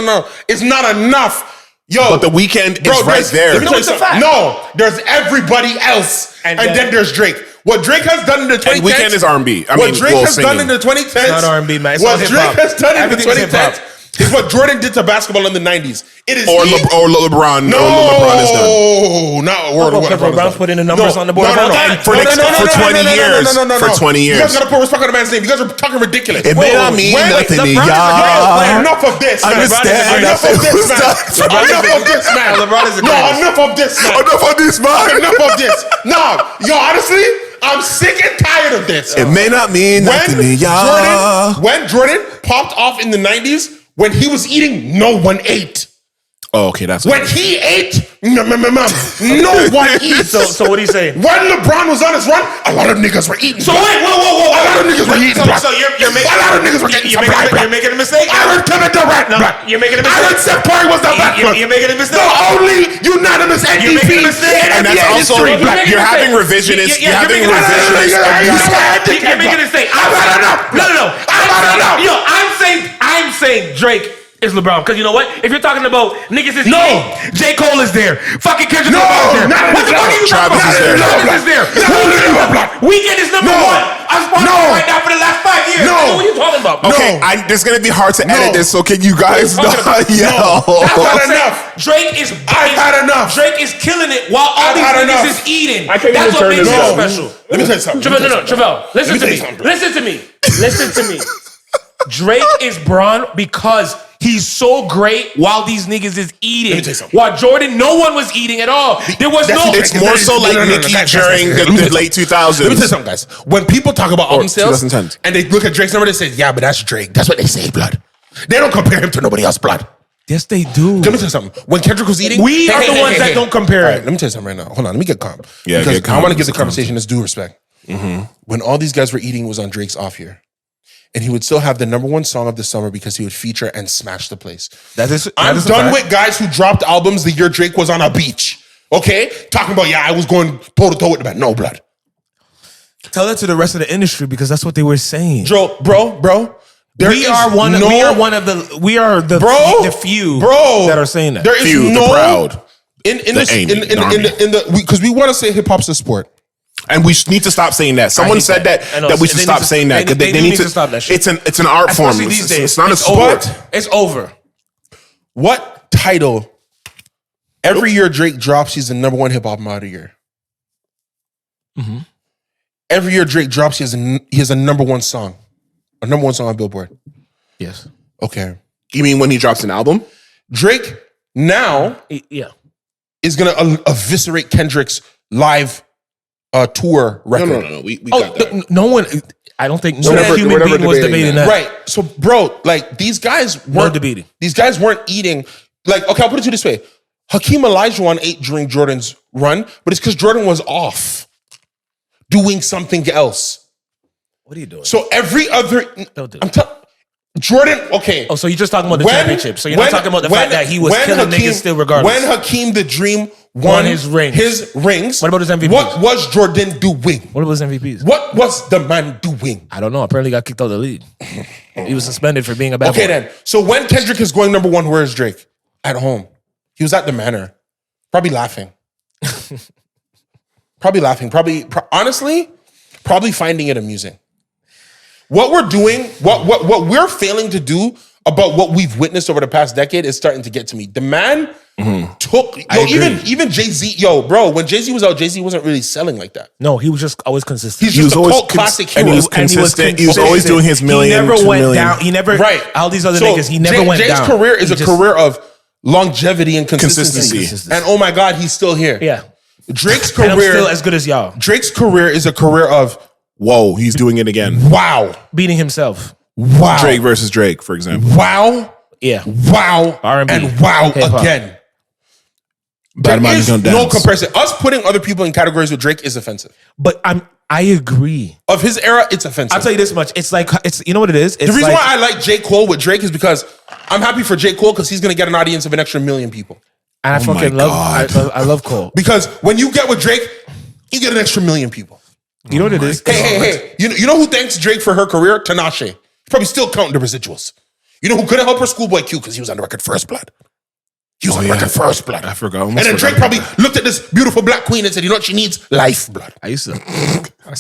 No. It's not enough. Yo, But The Weeknd bro, is right there's- there. let me tell you it's a something. fact. No, there's everybody else, and then there's Drake. What Drake has done in the 2010s. And Weeknd is R&B. What Drake has done in the 2010s. It's not R&B, man. It's What all Drake hip-hop. has done in the Everything's 2010s is what Jordan did to basketball in the 90s. It is Or he- LeBron. No, or LeBron is done. not Because LeBron's putting the numbers on the board. For 20 years. For 20 You years. guys gotta put respect on the man's name. You guys are talking ridiculous. It may not mean Wait, nothing to LeBron is a y'all. great Enough of this, man. Understand Enough that of it was this, man. done. Enough of this, man. LeBron is the No, greatest. enough of this, man. Enough of this, man. Enough of this. No, yo, honestly, I'm sick and tired of this. It may not mean nothing to y'all. When Jordan popped off in the 90s, when he was eating, no one ate. Oh, okay, that's when he ate. No one eats. So what are you saying? When LeBron was on his run, a lot of niggas were eating. So wait, whoa. A lot of niggas were eating. So you're making a lot of niggas were eating. You're making a mistake. I heard Kevin Durant. You're making a mistake. I heard Steph Curry was the best. You're making a mistake. The only unanimous MVP. You're making a mistake. in And that's NBA also history. you're having revisionist. You're having revisionist. You're making a mistake. I've had enough. No. I've had enough. Yo, I'm saying Drake is LeBron. Because you know what? If you're talking about niggas is eating, J. Cole is there. Fucking Kendrick Lamar is there. What the fuck are you talking about? Travis is there. Weekend is number one. I'm sponsored right now for the last 5 years. What are you talking about? Okay, this is gonna be hard to edit this. So can you guys not yell? I've had enough. I've had enough. Drake is killing it while all these niggas is eating. I can't That's even what turn makes this him off. special. Let me tell you something. Trivelle, listen to me. Drake is Bron because he's so great while these niggas is eating. Let me tell you something. While Jordan, no one was eating at all. There was no. It's more so like Nicki during the late 2000s. Let me tell you something, guys. When people talk about album sales 2010s. and they look at Drake's number, they say, yeah, but that's Drake. That's what they say, blood. They don't compare him to nobody else, blood. Yes, they do. Let me tell you something. When Kendrick was eating, We are the ones that don't compare All it. right, let me tell you something right now. Hold on, let me get calm. Yeah, because get calm. I want to give the Calm. conversation its due respect. When all these guys were eating was on Drake's off year. And he would still have the number one song of the summer because he would feature and smash the place. I'm done with guys who dropped albums the year Drake was on a beach. Okay? Talking about, yeah, I was going toe to toe with the band. No, blood. Tell that to the rest of the industry because that's what they were saying. Bro. We are one of the few that are saying that. There is Few, no the proud. Because we want to say hip hop's a sport. And we need to stop saying that. Someone said that we should stop saying that. They need to stop that shit. It's an art form. Especially these days. It's not a sport. It's over. What title every year Drake drops, he's the number one hip hop album of the year? Every year Drake drops, he has a number one song. A number one song on Billboard. Yes. Okay. You mean when he drops an album? Drake now is going to eviscerate Kendrick's live tour record. No. We got that. No one. I don't think no human being was debating that. Right. So, bro, like these guys weren't debating. These guys weren't eating. Like, okay, I'll put it to you this way: Hakeem Olajuwon ate during Jordan's run, but it's because Jordan was off doing something else. What are you doing? So every other, Don't do Jordan. Okay. Oh, so you're just talking about the championship. So you're not talking about the fact that he was killing niggas still regardless. When Hakeem the Dream won his rings. What about his MVPs? What was Jordan doing? What was MVPs? What was the man doing? I don't know. Apparently got kicked out of the league. He was suspended for being a bad boy. Then. So when Kendrick is going number one, where is Drake? At home. He was at the Manor. Probably laughing. Honestly, probably finding it amusing. What we're doing, what we're failing to do about what we've witnessed over the past decade is starting to get to me. The man took, even Jay-Z, bro, when Jay-Z was out, Jay-Z wasn't really selling like that. No, he was just always consistent. He was a cult classic hero. And he was consistent. He was always doing his million. He never went 2 million. down. He never, all these other niggas, he never went down. Jay's career is a career of longevity and consistency. And oh my God, he's still here. Yeah. Drake's And I'm career, still as good as y'all. Drake's career is a career of, Whoa, he's doing it again. wow. Beating himself. Wow. Drake versus Drake, for example. Wow. Yeah. Wow. R&B. And wow Hip-hop. again. Bad There man is don't no dance. comparison. Us putting other people in categories with Drake is offensive. But I agree. Of his era, it's offensive. I'll tell you this much. It's like, you know what it is? It's the reason like, why I like J. Cole with Drake is because I'm happy for J. Cole because he's going to get an audience of an extra 1 million people. and I fucking love, I love Cole. Because when you get with Drake, you get an extra 1 million people. You know what it is? Hey. You know who thanks Drake for her career? Tinashe. He's probably still counting the residuals. You know who couldn't help her? Schoolboy Q, because he was on the record First Blood. He was on the record First Blood. I forgot. And then Drake probably looked at this beautiful black queen and said, you know what? She needs life blood. I used to.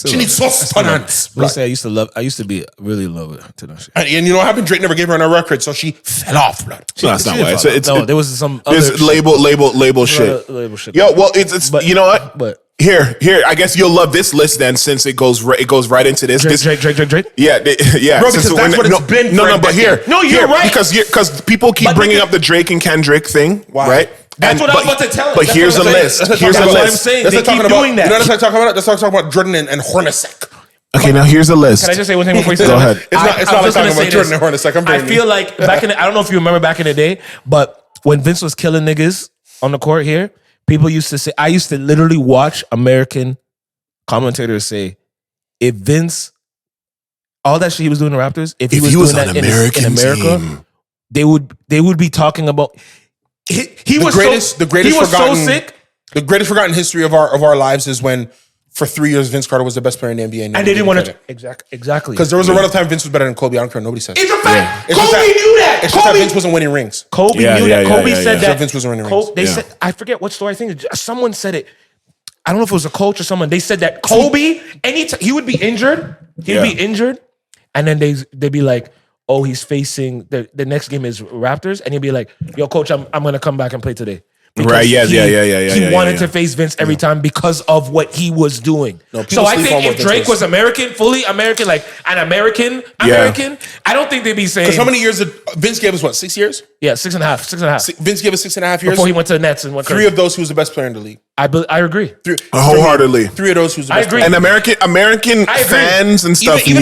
She needs sustenance. I used to be really in love with her. And you know what happened? Drake never gave her on a record, so she fell off blood. No, that's not why. There was some other There's label shit. label shit. Yo, well, it's But- you know what? but- Here. I guess you'll love this list then, since it goes right into this. Drake. Yeah. Bro, because that's what it's been for a but here. decade. No, you're right. Because people keep bringing up the Drake and Kendrick thing, right? That's what I was about to tell him. But That's here's a what I'm saying. list. That's Here's a what I'm list. saying. That's They not talking keep about, doing that. You know what I'm talking about? That's not talking about Jordan and Hornacek. Okay, now here's a list. Can I just say one thing before you say Go that? ahead. It's not like talking about Jordan and Hornacek. I feel like back in the, I don't know if you remember back in the day, but when Vince was killing niggas on the court here, people used to say, I used to literally watch American commentators say, if Vince, all that shit he was doing in the Raptors, if he was doing that in America, team. they would be talking about he was so sick. The greatest forgotten history of our lives is when for 3 years Vince Carter was the best player in the NBA, and they didn't want to exactly because there was a run of time Vince was better than Kobe. I don't care. Nobody says it's a fact. Yeah. Kobe knew that. It's just that Vince wasn't winning rings. Kobe knew that. Kobe said that Vince wasn't winning rings. They said, I forget what story. I think someone said it. I don't know if it was a coach or someone. They said that Kobe, anytime he would be injured, and then they'd be like, "Oh, he's facing the next game is Raptors," and he'd be like, "Yo, coach, I'm gonna come back and play today." Because He wanted to face Vince every time because of what he was doing. No, so I think if Drake was American, fully American, like an American, I don't think they'd be saying. Because how many years did Vince gave us? What, 6 years? Yeah, 6.5. Vince gave us 6.5 years Before he went to the Nets and went. 3 of those, he was the best player in the league. I agree. Wholeheartedly. 3 of those, he was the best player. And American fans and stuff. Even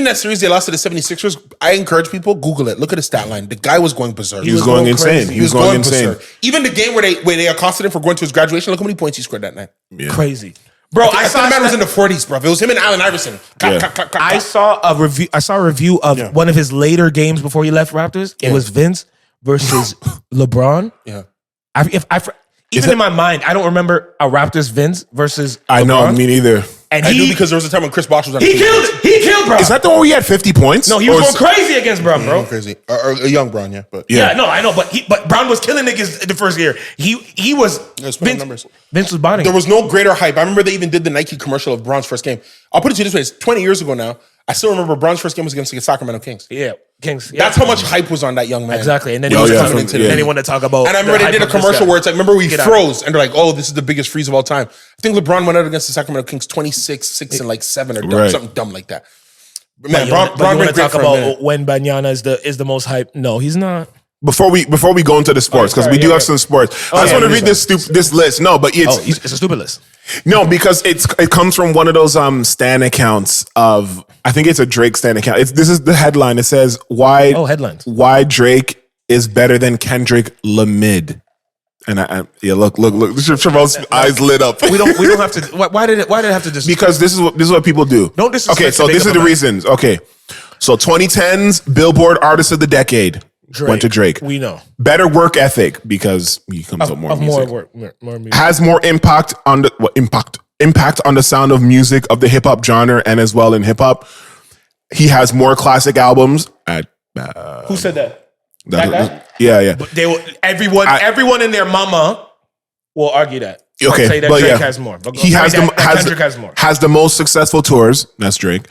that series they lost to the 76ers, I encourage people, Google it. Look at his stat line. The guy was going berserk. He was going insane. He was going insane. Berserk. Even the game where they accosted him for going to his graduation, look how many points he scored that night. Yeah. Crazy. Bro, I saw the man was in the 40s, bro. It was him and Allen Iverson. I saw a review of one of his later games before he left Raptors. It was Vince versus LeBron. Yeah. Even in my mind, I don't remember a Raptors Vince versus LeBron. I know, me neither. And I do because there was a time when Chris Bosh was on the team. He killed Bron. Is that the one where he had 50 points? No, he was going crazy against Bron, bro. Crazy. Or a young Bron, yeah. But yeah, no, I know. But Bron was killing niggas the first year. He was Vince was bonding. There was no greater hype. I remember they even did the Nike commercial of Bron's first game. I'll put it to you this way. It's 20 years ago now. I still remember Bron's first game was against the Sacramento Kings. Yeah, Kings. Yeah. That's how much hype was on that young man. Exactly. And then he was coming into then he wanted to talk about. And I remember they did a commercial where it's like, remember we froze and they're like, oh, this is the biggest freeze of all time. I think LeBron went out against the Sacramento Kings 26, 6, and like 7 or something dumb like that. Man, Bron want to talk about when Banyana is the most hype? No, he's not. Before we go into the sports, because we do have some sports. I just want to read this list. No, but it's a stupid list. No, because it comes from one of those Stan accounts of, I think it's a Drake Stan account. This is the headline. It says headlines. Why Drake is better than Kendrick Lamid. And look. Trevelle's eyes lit up. We don't have to. Why did it have to just? Because this is what people do. Don't disrespect. Okay, so this is the reasons. Okay, so 2010s Billboard Artist of the Decade. Drake. Went to Drake. We know. Better work ethic because he comes up more music. More music. Has more impact on the sound of music of the hip hop genre and as well in hip hop. He has more classic albums. Who said that? Yeah. But everyone and their mama will argue that. Okay, say that but Drake has more. But he Kendrick has more. Has the most successful tours. That's Drake.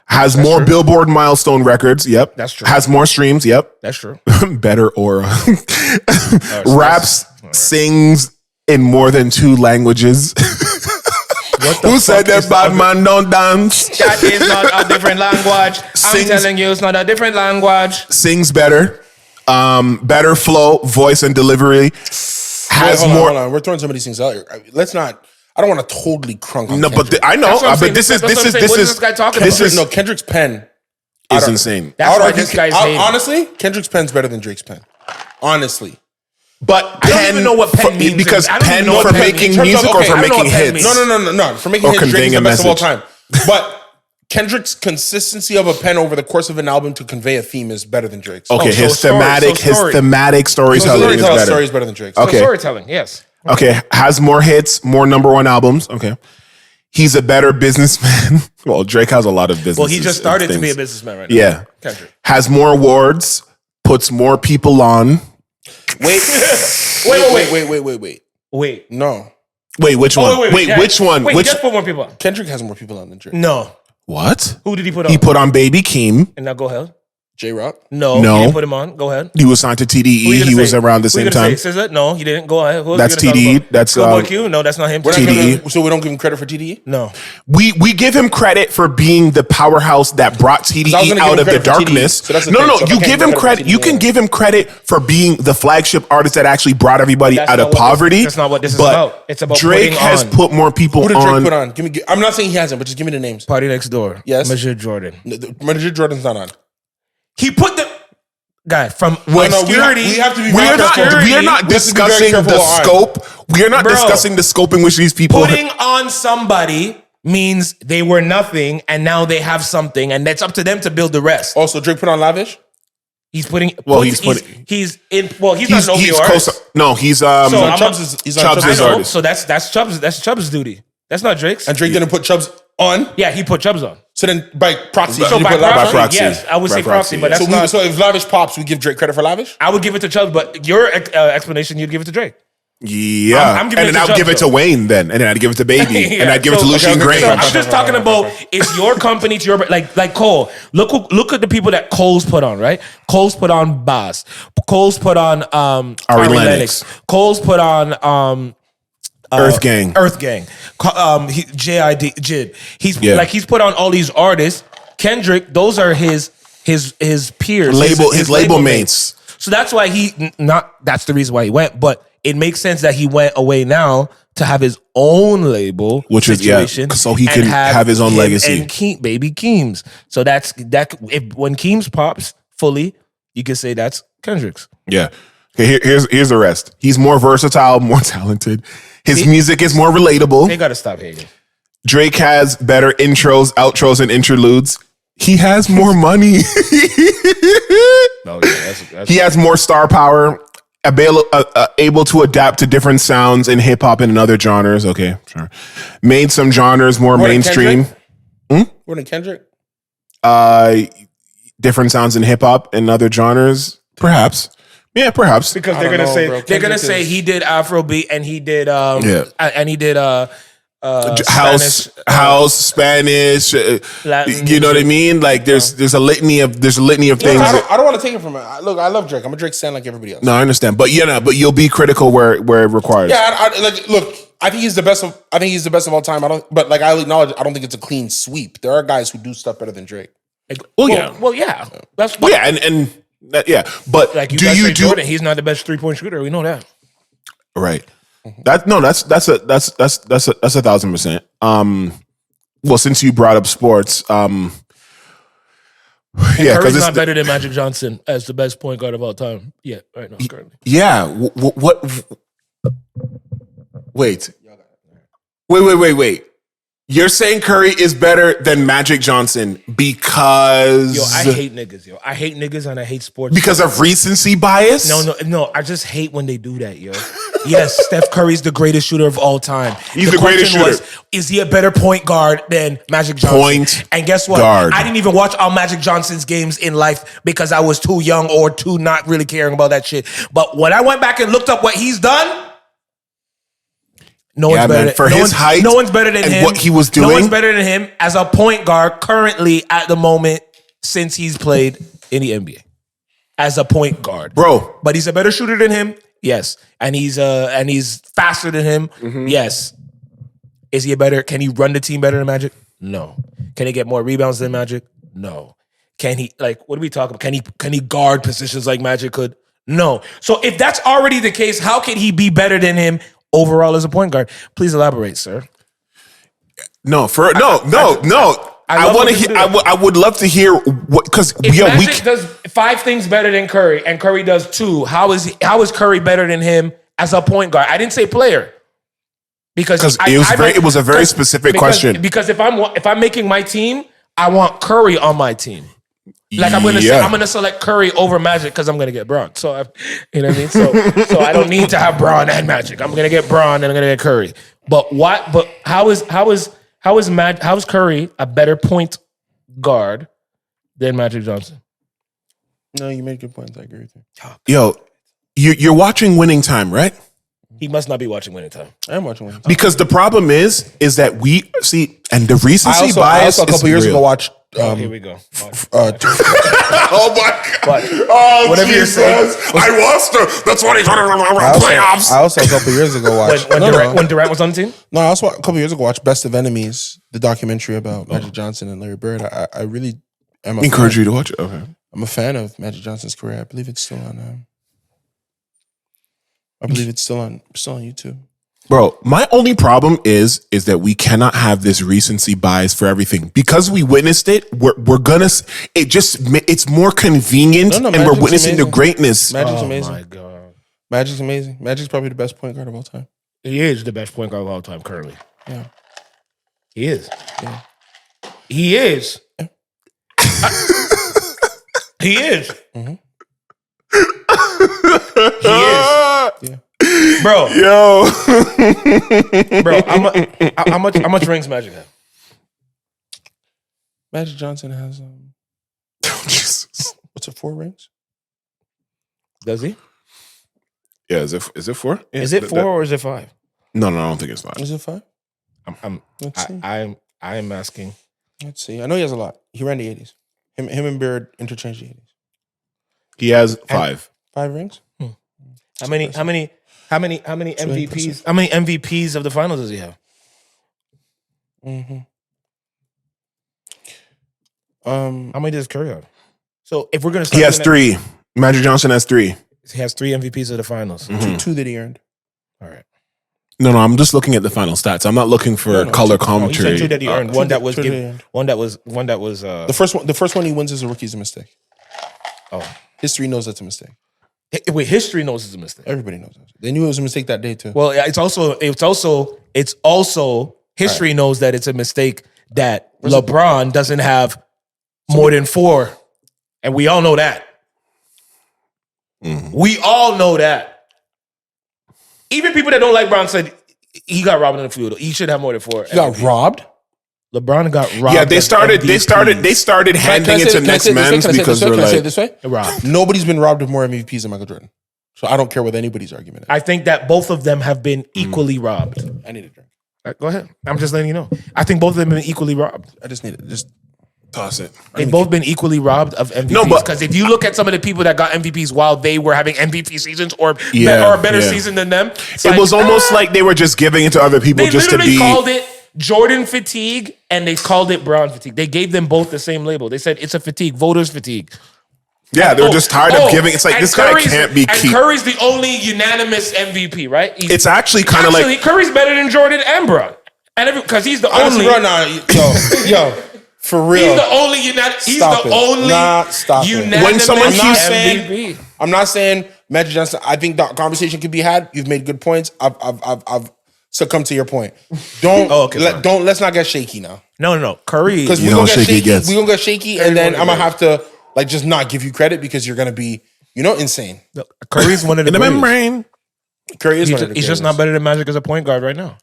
Has more Billboard milestone records. Yep. That's true. Has more streams. Yep. That's true. Better aura. Raps, sings in more than 2 languages. Who said that bad man don't dance? That is not a different language. I'm telling you, it's not a different language. Sings better. Better flow, voice, and delivery. Hold on. We're throwing some of these things out here. Let's not. I don't want to totally crunk on Kendrick. But I know. But this is what is this guy talking about? No, Kendrick's pen is insane. That's why this guy's hating. Honestly, Kendrick's pen's better than Drake's pen. Honestly. But I don't even know what pen means. Because pen for making music or for making hits? No. For making hits, Drake's the best of all time. But Kendrick's consistency of a pen over the course of an album to convey a theme is better than Drake's. Okay, his thematic storytelling is better. Story is better than Drake's. Okay, storytelling, yes. Okay, has more hits, more #1 albums. Okay, he's a better businessman. Well, Drake has a lot of business. Well, he just started to be a businessman right now. Yeah, Kendrick has more awards, puts more people on. Wait. No. Wait, which one? Which one? Wait, just put more people on. Kendrick has more people on than Drake. No. What? Who did he put on? He put on Baby Keem. And now go ahead. J-Rock? No. He didn't put him on. Go ahead. He was signed to TDE. He was around the same time. SZA? No, he didn't. Go ahead. That's TDE. That's Schoolboy Q? No, that's not him. TDE. So we don't give him credit for TDE? No. We give him credit for being the powerhouse that brought TDE out of the darkness. No. You give him credit. You can give him credit for being the flagship artist that actually brought everybody out of poverty. That's not what this is about. It's about Drake has put more people on. Who did Drake put on? I'm not saying he hasn't, but just give me the names. Party Next Door. Yes. Majorie Jordan. Majorie Jordan's not on. He put the... guy from obscurity. We have to be very careful. We are not discussing the scope. We are not discussing the scope in which these people putting on somebody means they were nothing and now they have something, and that's up to them to build the rest. Also, Drake put on Lavish. He's putting. He's not an OVO artist. No, he's Chubbs' artist. So that's Chubbs. That's Chubbs' duty. That's not Drake's. And Drake didn't put Chubbs on. Yeah, he put Chubbs on. So then by proxy, So by proxy, yes, I would say proxy, but that's not. So if Lavish pops, we give Drake credit for Lavish. I would give it to Chubbs, but your explanation, you'd give it to Drake. Yeah, I'm giving and it then to I'd give it Chubbs, to Wayne then, and then I'd give it to Baby, Yeah, and I'd give it to Lucian Gray. So I'm just talking about it's your company to your like Cole. Look at the people that Cole's put on, right? Cole's put on Boss. Cole's put on Ari Lennox. Cole's put on Earth Gang. JID. He's put on all these artists. Kendrick, those are his peers, his label mates. So that's why that's the reason why he went, but it makes sense that he went away now to have his own label, which situation, so he can have his own legacy. And Baby Keems. So that's when Keems pops fully, you can say that's Kendrick's. Yeah. Okay, here's the rest. He's more versatile, more talented. His music is more relatable. They gotta stop hating. Drake has better intros, outros, and interludes. He has more money. He has more star power. Able to adapt to different sounds in hip hop and in other genres. Okay, sure. Made some genres more mainstream. More than Kendrick? Different sounds in hip hop and other genres, perhaps. Yeah, perhaps. Because they're gonna say he did Afrobeat and he did house, Spanish. Latin, you know what I mean? Like there's a litany of things. I don't want to take it from it. Look, I love Drake. I'm a Drake fan like everybody else. No, I understand, but but you'll be critical where it requires. Yeah, look. I think he's the best of all time. But I acknowledge, I don't think it's a clean sweep. There are guys who do stuff better than Drake. Yeah. That's But like do you do? Jordan, he's not the best 3-point shooter. We know that. Right. That's 1,000%. Well, since you brought up sports, Curry's not better than Magic Johnson as the best point guard of all time. Yeah, right now currently. Yeah. What? Wait. You're saying Curry is better than Magic Johnson because... I hate niggas, I hate niggas and I hate sports. Because of recency bias? No. I just hate when they do that, yo. Yes, Steph Curry's the greatest shooter of all time. He's the greatest shooter. Is he a better point guard than Magic Johnson? And guess what? Guard. I didn't even watch all Magic Johnson's games in life because I was too young or too not really caring about that shit. But when I went back and looked up what he's done... No one's better than him. What he was doing. No one's better than him as a point guard currently at the moment since he's played in the NBA. As a point guard. Bro. But he's a better shooter than him? Yes. And he's faster than him? Mm-hmm. Yes. Is he can he run the team better than Magic? No. Can he get more rebounds than Magic? No. Can he, what are we talking about? Can he guard positions like Magic could? No. So if that's already the case, how can he be better than him overall as a point guard? Please elaborate, sir. No. I want to hear. I would love to hear what, because Magic does 5 things better than Curry, and Curry does 2. How is Curry better than him as a point guard? I didn't say player because it was a very specific question. Because if I'm making my team, I want Curry on my team. I'm gonna select Curry over Magic because I'm gonna get Braun. So you know what I mean. So I don't need to have Braun and Magic. I'm gonna get Braun and I'm gonna get Curry. But how is Curry a better point guard than Magic Johnson? No, you made good points. I agree with you. Yo, you're watching Winning Time, right? He must not be watching Winning Time. I am watching Winning Time because the problem is that we see, and the recency bias. I also a couple years ago watched. Here we go. Oh my God! Oh, whatever Jesus. You says, I lost her. That's what he's talking about. Playoffs. I also a couple years ago watched when Durant was on the team. No, I also a couple years ago watched Best of Enemies, the documentary about Magic Johnson and Larry Bird. I really am encourage you to watch it. Okay, I'm a fan of Magic Johnson's career. I believe it's still on. I believe it's still on YouTube. Bro, my only problem is that we cannot have this recency bias for everything because we witnessed it. We're gonna. It's more convenient, and we're witnessing the greatness. Magic's amazing. Oh my god, Magic's amazing. Magic's probably the best point guard of all time. he is the best point guard of all time currently. Yeah, He is. Yeah. He is. He is. Mm-hmm. He is. Yeah. Bro, Yo, bro, how much rings Magic have? Magic Johnson has Jesus. what's it? 4 rings? Does he? Yeah, is it 4? Yeah, Is it 4 or is it 5? No, I don't think it's 5. Is it 5? Let's see. I am asking. Let's see. I know he has a lot. He ran the 80s. Him and Beard interchanged the 80s. He has 5. 5 rings? How many MVPs? How many MVPs of the finals does he have? Mm-hmm. How many does Curry have? So if we're gonna start, He has 3. Magic Johnson has 3. He has 3 MVPs of the finals. Mm-hmm. 2 that he earned. All right. No, I'm just looking at the final stats. I'm not looking for color Oh, you commentary. said 2 that he earned. One that was two that he earned. one that was The first one he wins as a rookie is a mistake. oh. History knows that's a mistake. Wait, history knows it's a mistake. Everybody knows that. They knew it was a mistake that day too. Well, it's also history knows that it's a mistake that LeBron doesn't have more than 4, and we all know that. Mm-hmm. We all know that. Even people that don't like Brown said he got robbed in the field. He should have more than 4. He got robbed? LeBron got robbed. Yeah, they started handing it to next man's because they're can I say it like, this way? robbed. Nobody's been robbed of more MVPs than Michael Jordan. So I don't care what anybody's argument is. I think that both of them have been equally robbed. I need a drink. Go ahead. I'm just letting you know. I think both of them have been equally robbed. I just need it. Just toss it. They've both been equally robbed of MVPs. No, but- because if you look at some of the people that got MVPs while they were having MVP seasons or a better season than them, It was almost like they were just giving it to other people they just to literally be. called it Jordan fatigue and they called it Brown fatigue. They gave them both the same label. They said it's a fatigue, voters fatigue. Yeah, they're just tired of giving. It's like, and this guy can't be And keep. Curry's the only unanimous MVP, right? It's actually kind of like. Curry's better than Jordan and Brown. And because he's the only. bro, nah, yo, for real. He's the only unanimous. He's Stop the it. only Nah, stop it. unanimous When someone keeps MVP. I'm not saying Magic Johnson. I think the conversation could be had. You've made good points. I've succumbed to your point. Don't let's not get shaky now. No. Curry. Because You we're know gonna how get shaky it shaky. gets. We're gonna get shaky, and then I'm gonna have to like just not give you credit because you're gonna be, insane. Curry's one of the In the greatest. membrane. Curry is one of the He's just greatest. not better than Magic as a point guard right now.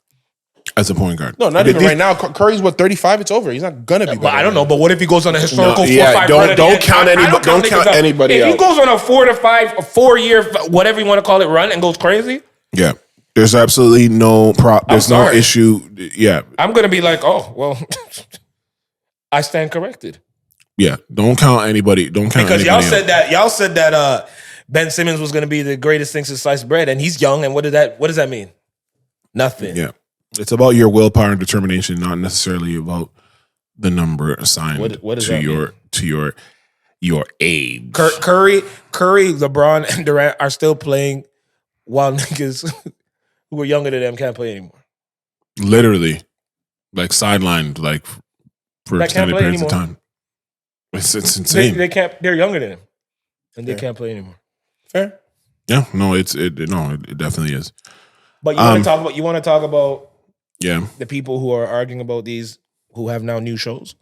As a point guard. No, not even right now. Curry's 35. It's over. He's not gonna be. But I don't know. But what if he goes on a historical 4-5 don't run? count anybody. Don't count anybody If he out. goes on a 4 to 5, a 4-year, whatever you want to call it, run and goes crazy, Yeah. There's absolutely no There's no sorry. issue. Yeah. I'm gonna be like, oh well, I stand corrected. Yeah. Don't count anybody. Don't count Because anybody y'all said that Ben Simmons was going to be the greatest thing since sliced bread, and he's young. And what does that mean? Nothing. Yeah. It's about your willpower and determination, not necessarily about the number assigned What does to that your age. Curry, LeBron, and Durant are still playing while niggas who were younger than them can't play anymore. Literally, like sidelined, like for That extended can't play periods of anymore. time. It's insane. They can't. They're younger than him, and they can't play anymore. Fair. Yeah, no, it definitely is. But you want to talk about Yeah, the people who are arguing about these who have now new shows.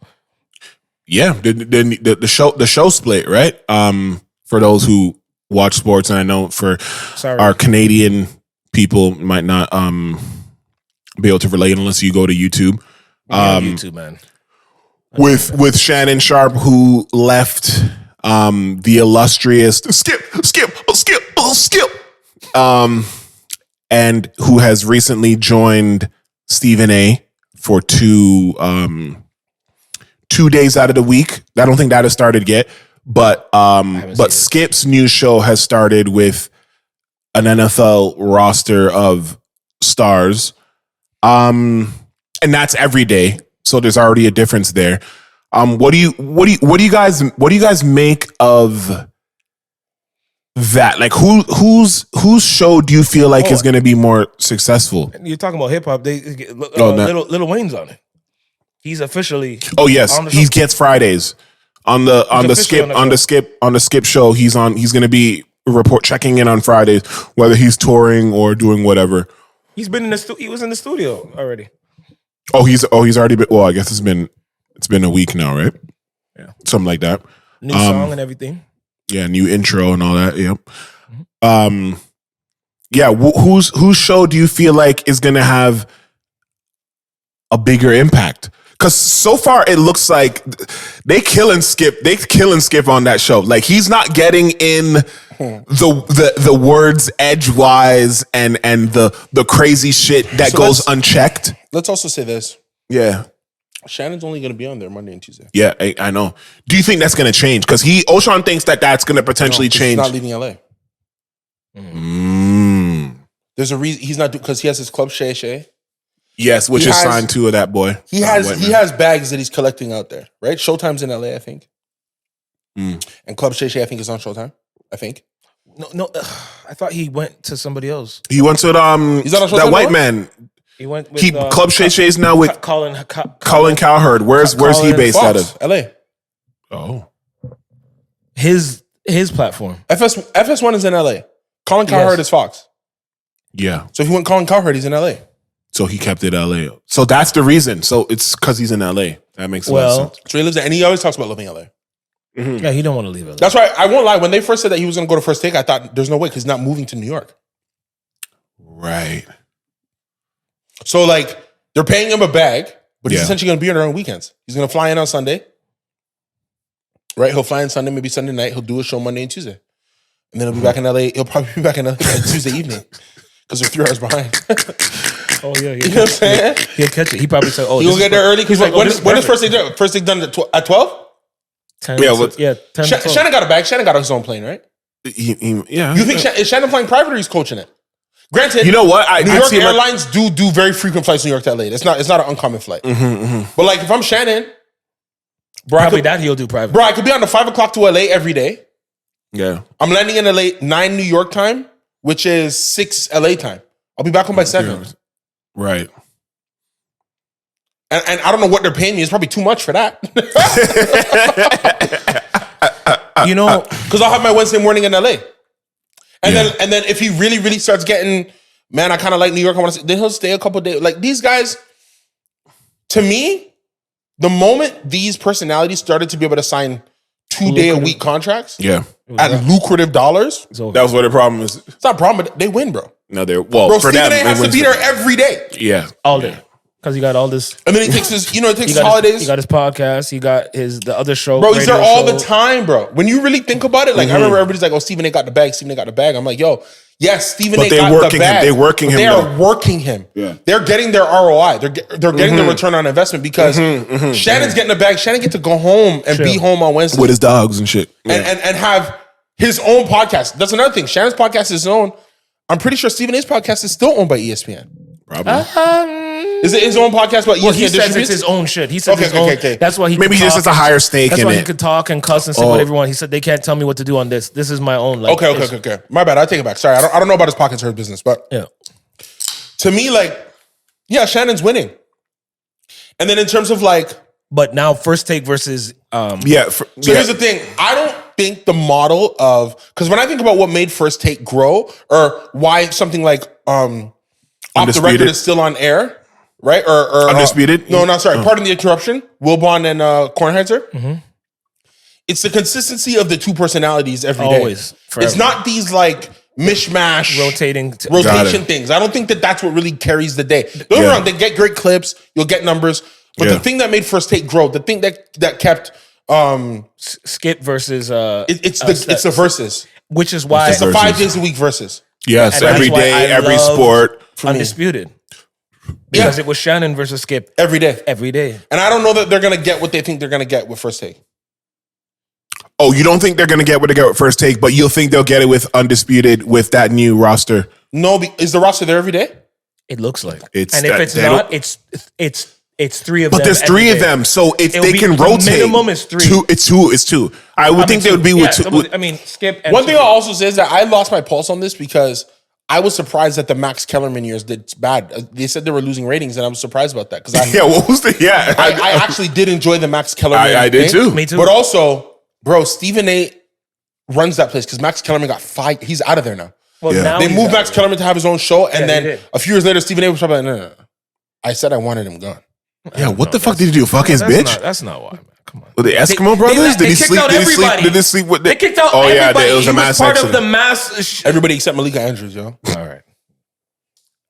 yeah. The show split, right? For those who watch sports, and I know for our Canadian people might not be able to relate unless you go to YouTube. YouTube, man. With Shannon Sharpe, who left the illustrious Skip, and who has recently joined Stephen A for 2 days out of the week. I don't think that has started yet, but Skip's new show has started with an NFL roster of stars, and that's every day. So there's already a difference there. What do you guys make of that? Like whose show do you feel like is going to be more successful? You're talking about hip hop. Little Wayne's on it. He's officially. Oh yes, he gets Fridays on the Skip show. He's going to be checking in on Fridays, whether he's touring or doing whatever. He's been in the he was in the studio already. He's already been. Well, I guess it's been a week now, right? Yeah, something like that. New song and everything. Yeah, new intro and all that. Yep. Yeah. Whose show do you feel like is going to have a bigger impact? Because so far it looks like they killing Skip on that show. Like he's not getting in the words edgewise and the crazy shit that goes unchecked. Let's also say this. Yeah. Shannon's only going to be on there Monday and Tuesday. Yeah, I know. Do you think that's going to change? Because OShauN thinks that's going to potentially change. He's not leaving LA. There's a reason he's not because he has his club Shay Shay. Yes, which is signed to that boy. He has bags that he's collecting out there, right? Showtime's in LA, I think. And Club Shay Shay, I think, is on Showtime. I think. No, I thought he went to somebody else. He went to he's not on Showtime, that white man. He went with Club Shay Shay's now with Colin Cowherd. Where's he based out of? LA. Oh. His platform. FS1 is in LA. Colin Cowherd is Fox. Yeah. So if he went Colin Cowherd, he's in LA. So he kept it LA. So that's the reason. So it's because he's in LA. That makes a lot of sense. So he lives there, and he always talks about living in LA. Mm-hmm. Yeah, he don't want to leave LA. That's why I won't lie. When they first said that he was going to go to First Take, I thought there's no way because he's not moving to New York. Right. So like they're paying him a bag, but he's essentially going to be there on weekends. He's going to fly in on Sunday. Right? He'll fly in Sunday, maybe Sunday night. He'll do a show Monday and Tuesday. And then he'll be back in LA. He'll probably be back in LA Tuesday evening because they're 3 hours behind. Oh, yeah. You know what I'm saying? He'll catch it. He probably said, he'll get there early. He's like, when is First Take done? First Take done at 12? 10 10 Shannon got a bag. Shannon got his own plane, right? Yeah. You think is Shannon flying private or he's coaching it? Granted, you know what? New York Airlines do very frequent flights New York to LA. It's not an uncommon flight. But like if I'm Shannon, bro, he'll do private. Bro, I could be on the 5 o'clock to LA every day. Yeah. I'm landing in LA 9 New York time, which is 6 LA time. I'll be back home by 7. Right. And I don't know what they're paying me. It's probably too much for that. You know, because I'll have my Wednesday morning in LA. And then if he really, really starts getting, man, I kind of like New York, I want to, then he'll stay a couple of days. Like these guys, to me, the moment these personalities started to be able to sign 2-day-a-week contracts at lucrative dollars, that was what the problem is. It's not a problem, but they win, bro. No, they're bro, for Stephen them, A has to be there every day. Yeah, all day. Because he got all this, and then he takes his, his holidays. He got his podcast. He got the other show. Bro, he's there all the time, bro. When you really think about it, like I remember everybody's like, "Oh, Stephen A got the bag. Stephen A got the bag." I'm like, "Yo, yes, Stephen A got the bag. They're working him. They are working him. Yeah, they're getting their ROI. They're getting the return on investment because Shannon's getting the bag. Shannon get to go home and be home on Wednesday with his dogs and shit, and have his own podcast. That's another thing. Shannon's podcast is his own. I'm pretty sure Stephen A's podcast is still owned by ESPN. Probably. Is it his own podcast? But he says it's his own shit. He says his own. Okay. That's why he maybe he just has a higher stake in it. That's why he could talk and cuss and say whatever he wants. He said they can't tell me what to do on this. This is my own. Like, okay. My bad. I take it back. Sorry, I don't know about his pockets or his business, but to me, like, yeah, Shannon's winning. And then in terms of like, but now First Take versus So here's the thing. I don't think the model of because when I think about what made First Take grow or why something like Off the Record is still on air. Right? Or Undisputed? Pardon the interruption. Wilbon and Kornheiser. It's the consistency of the two personalities every day. Always. Forever. It's not these like mishmash rotation things. I don't think that's what really carries the day. Don't get me wrong, they get great clips, you'll get numbers. But the thing that made First Take grow, the thing that kept Skip versus it's the verses. Which is why it's the 5 days a week verses. Yes, every day, every sport. Undisputed. Because it was Shannon versus Skip. Every day. And I don't know that they're going to get what they think they're going to get with First Take. Oh, you don't think they're going to get what they get with First Take, but you'll think they'll get it with Undisputed with that new roster? No, is the roster there every day? It looks like. If it's not, it's It's 3 of them. But there's 3 of them, so if they can rotate, the minimum is 3. It's two. I would think they would be with 2. I mean, Skip. And One thing I'll also say is that I lost my pulse on this because I was surprised that the Max Kellerman years did bad. They said they were losing ratings, and I was surprised about that because what was the I actually did enjoy the Max Kellerman. I did too. Me too. But also, bro, Stephen A. runs that place because Max Kellerman got fired. He's out of there now. Well, now They moved Max Kellerman to have his own show, and he then did. a few years later, Stephen A. was probably like, no. I said I wanted him gone. Yeah, what the fuck did he do? Fuck his bitch? That's not why, man. Come on. Were the Eskimo brothers? They kicked out everybody. Did they sleep with? They kicked out Oh yeah, everybody. it was a mass part accident. of the mass. Everybody except Malika Andrews, yo. All right.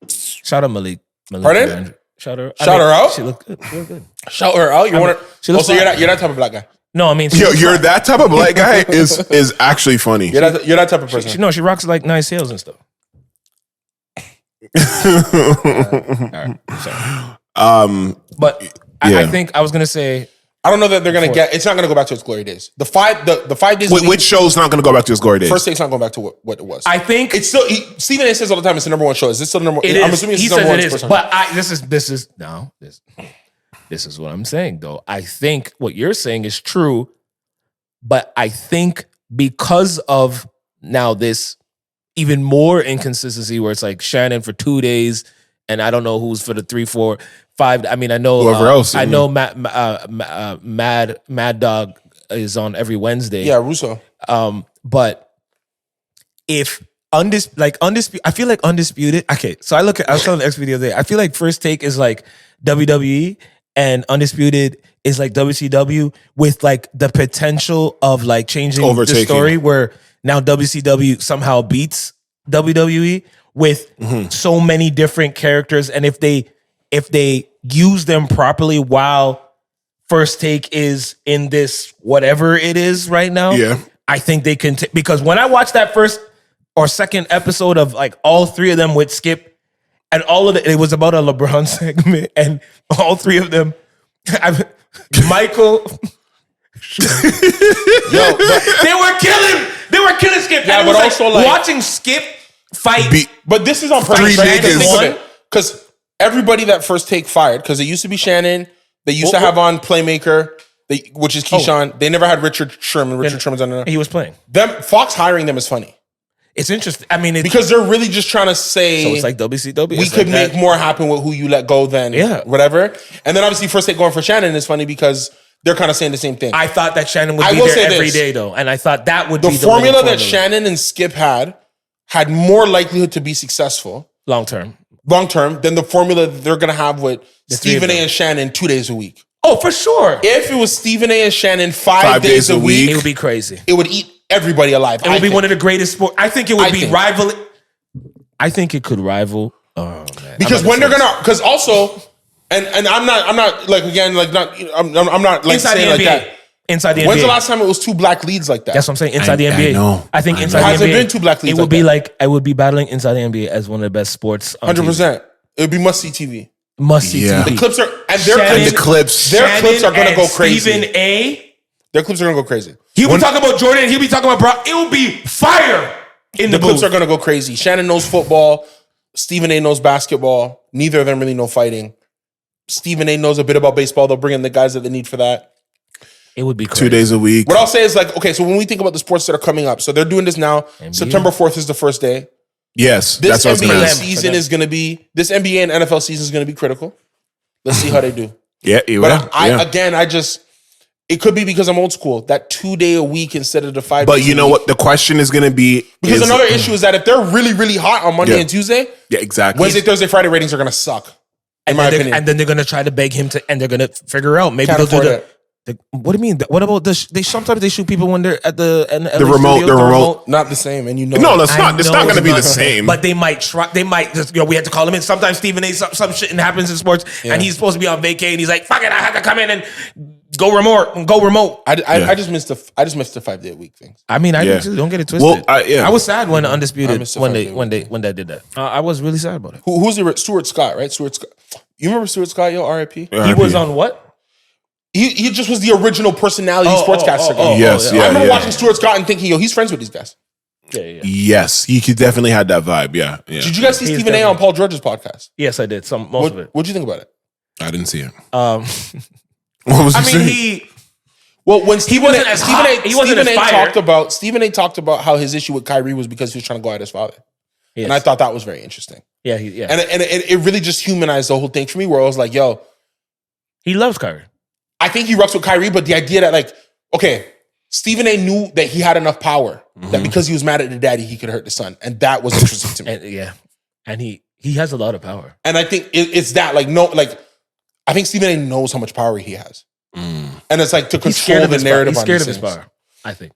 Shout out Malik. Pardon? Andrew. Shout her out? She looked good. She looked good. Shout her out. You want her? she looks Also, you're fine. that type of black guy. No, I mean, You're that type of black guy is actually funny. You're that type of person. she rocks like nice heels and stuff. All right. Sorry. But I think I was gonna say I don't know that they're gonna get. It's not gonna go back to its glory days. The 5 days. Which show's not going to go back to its glory days? First Take's not going back to what it was. I think it's still. Stephen A. says all the time it's the number 1 show. Is this still the number? it I'm is. assuming it's He the number says 1. it is. But this is what I'm saying though. I think what you're saying is true, but I think because of now this even more inconsistency where it's like Shannon for 2 days and I don't know who's for the 3, 4, 5. I mean, I know Whoever else. I know Mad Dog is on every Wednesday. Yeah, Russo. But if Undisputed, I feel like Undisputed. Okay, so I was telling the XP the other day. I feel like First Take is like WWE and Undisputed is like WCW with like the potential of like changing Overtaking. the story where now WCW somehow beats WWE with so many different characters, and if they use them properly while First Take is in this whatever it is right now, I think they can because when I watched that first or second episode of like all 3 of them with Skip and all of it was about a LeBron segment and all 3 of them Michael they were killing Skip. Yeah, and but it was also like watching Skip fight. But this is on purpose, 3 right? niggas. Because everybody that First Take fired, because it used to be Shannon, they used to have on Playmaker, which is Keyshawn. They never had Richard Sherman. Richard Sherman's on there. He was playing. Fox hiring them is funny. It's interesting. I mean, because they're really just trying to say so it's like WCW. We could make more happen with who you let go than whatever. And then obviously First Take going for Shannon is funny because they're kind of saying the same thing. I thought that Shannon would be there every day though, and I thought that would be the formula that Shannon and Skip had more likelihood to be successful long term than the formula that they're gonna have with Stephen A. and Shannon 2 days a week. Oh, for sure. If it was Stephen A. and Shannon 5 days a week, it would be crazy. It would eat everybody alive. It would be one of the greatest sports. I think it would be rival. I think it could rival. Oh man! Because when they're gonna, because also, and I'm not like again like not I'm not like inside saying the NBA. like that. Inside the NBA. When's the last time it was 2 black leads like that? That's what I'm saying. Inside the NBA. know. I think inside the NBA. Has it been 2 black leads? It would be like I would be battling inside the NBA as one of the best sports. 100%. It would be must see TV. Must see TV. The clips are the clips. Their clips are gonna go crazy. Stephen A. Their clips are gonna go crazy. He'll be talking about Jordan. He'll be talking about Brock. It will be fire in the clips booth. are gonna go crazy. Shannon knows football. Stephen A. knows basketball. Neither of them really know fighting. Stephen A. knows a bit about baseball. They'll bring in the guys that they need for that. It would be crazy. 2 days a week. What I'll say is like, okay, so when we think about the sports that are coming up, so they're doing this now. NBA. September 4th is the first day. Yes, This that's what I was NBA going to ask. season is going to be, this NBA and NFL season is going to be critical. Let's see how they do. Yeah, But it could be because I'm old school, that 2 day a week instead of the 5 days. But you know what? The question is going to be Because another issue is that if they're really, really hot on Monday and Tuesday, exactly. Wednesday, Thursday, Friday ratings are going to suck. In my opinion. And then they're going to try to beg him to, and they're going to figure out. Maybe they'll do what do you mean? What about sometimes they shoot people when they're at the remote. Not the same, and you know. No, it's not going to be the same. But they might try. They might just. We had to call him in. Sometimes Stephen A. Some shit happens in sports, and he's supposed to be on vacay, and he's like, "Fuck it, I have to come in and go remote." I just missed the 5 day a week things. I mean, don't get it twisted. Well, I was sad when Undisputed when they did that. I was really sad about it. Who's the Stuart Scott? Right, Stuart Scott. You remember Stuart Scott? Yo, R.I.P. He was on what? He just was the original personality sportscaster guy. Yes, I remember watching Stuart Scott and thinking, yo, he's friends with these guys. Yeah. Yes, he definitely had that vibe. Yeah. Did you guys see Stephen A. on Paul George's podcast? Yes, I did. Most of it. What'd you think about it? I didn't see it. Um, What was I he mean, saying? Well, when Stephen A. Stephen A. talked about how his issue with Kyrie was because he was trying to go at his father, and I thought that was very interesting. Yeah, and it really just humanized the whole thing for me. Where I was like, yo, he loves Kyrie. I think he rocks with Kyrie, but the idea that like, okay, Stephen A. knew that he had enough power that because he was mad at the daddy, he could hurt the son, and that was interesting to me. And he has a lot of power, and I think it's that I think Stephen A. knows how much power he has. And it's like to control the narrative. He's scared of his power, I think.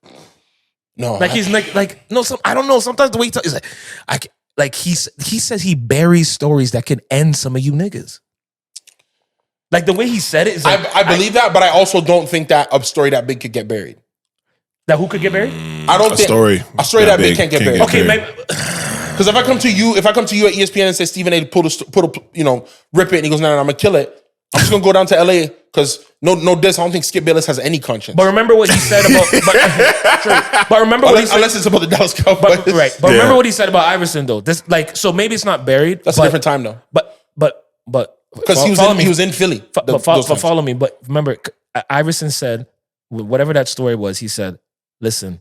No, he's I don't know. Sometimes the way he talks, he's like, he says he buries stories that can end some of you niggas. Like the way he said it is like, I believe that, but I also don't think that a story that big could get buried. That who could get buried? I don't think a story that big can't get buried. Okay, maybe. Because if I come to you at ESPN and say Stephen A. rip it, and he goes, no, I'm gonna kill it. I'm just gonna go down to LA because no diss. I don't think Skip Bayless has any conscience. But remember what he said about. But remember what he said, unless it's about the Dallas Cowboys, right? But remember what he said about Iverson though. This so maybe it's not buried. That's a different time though. But because he was in Philly. Follow me. But remember, Iverson said whatever that story was. He said, "Listen,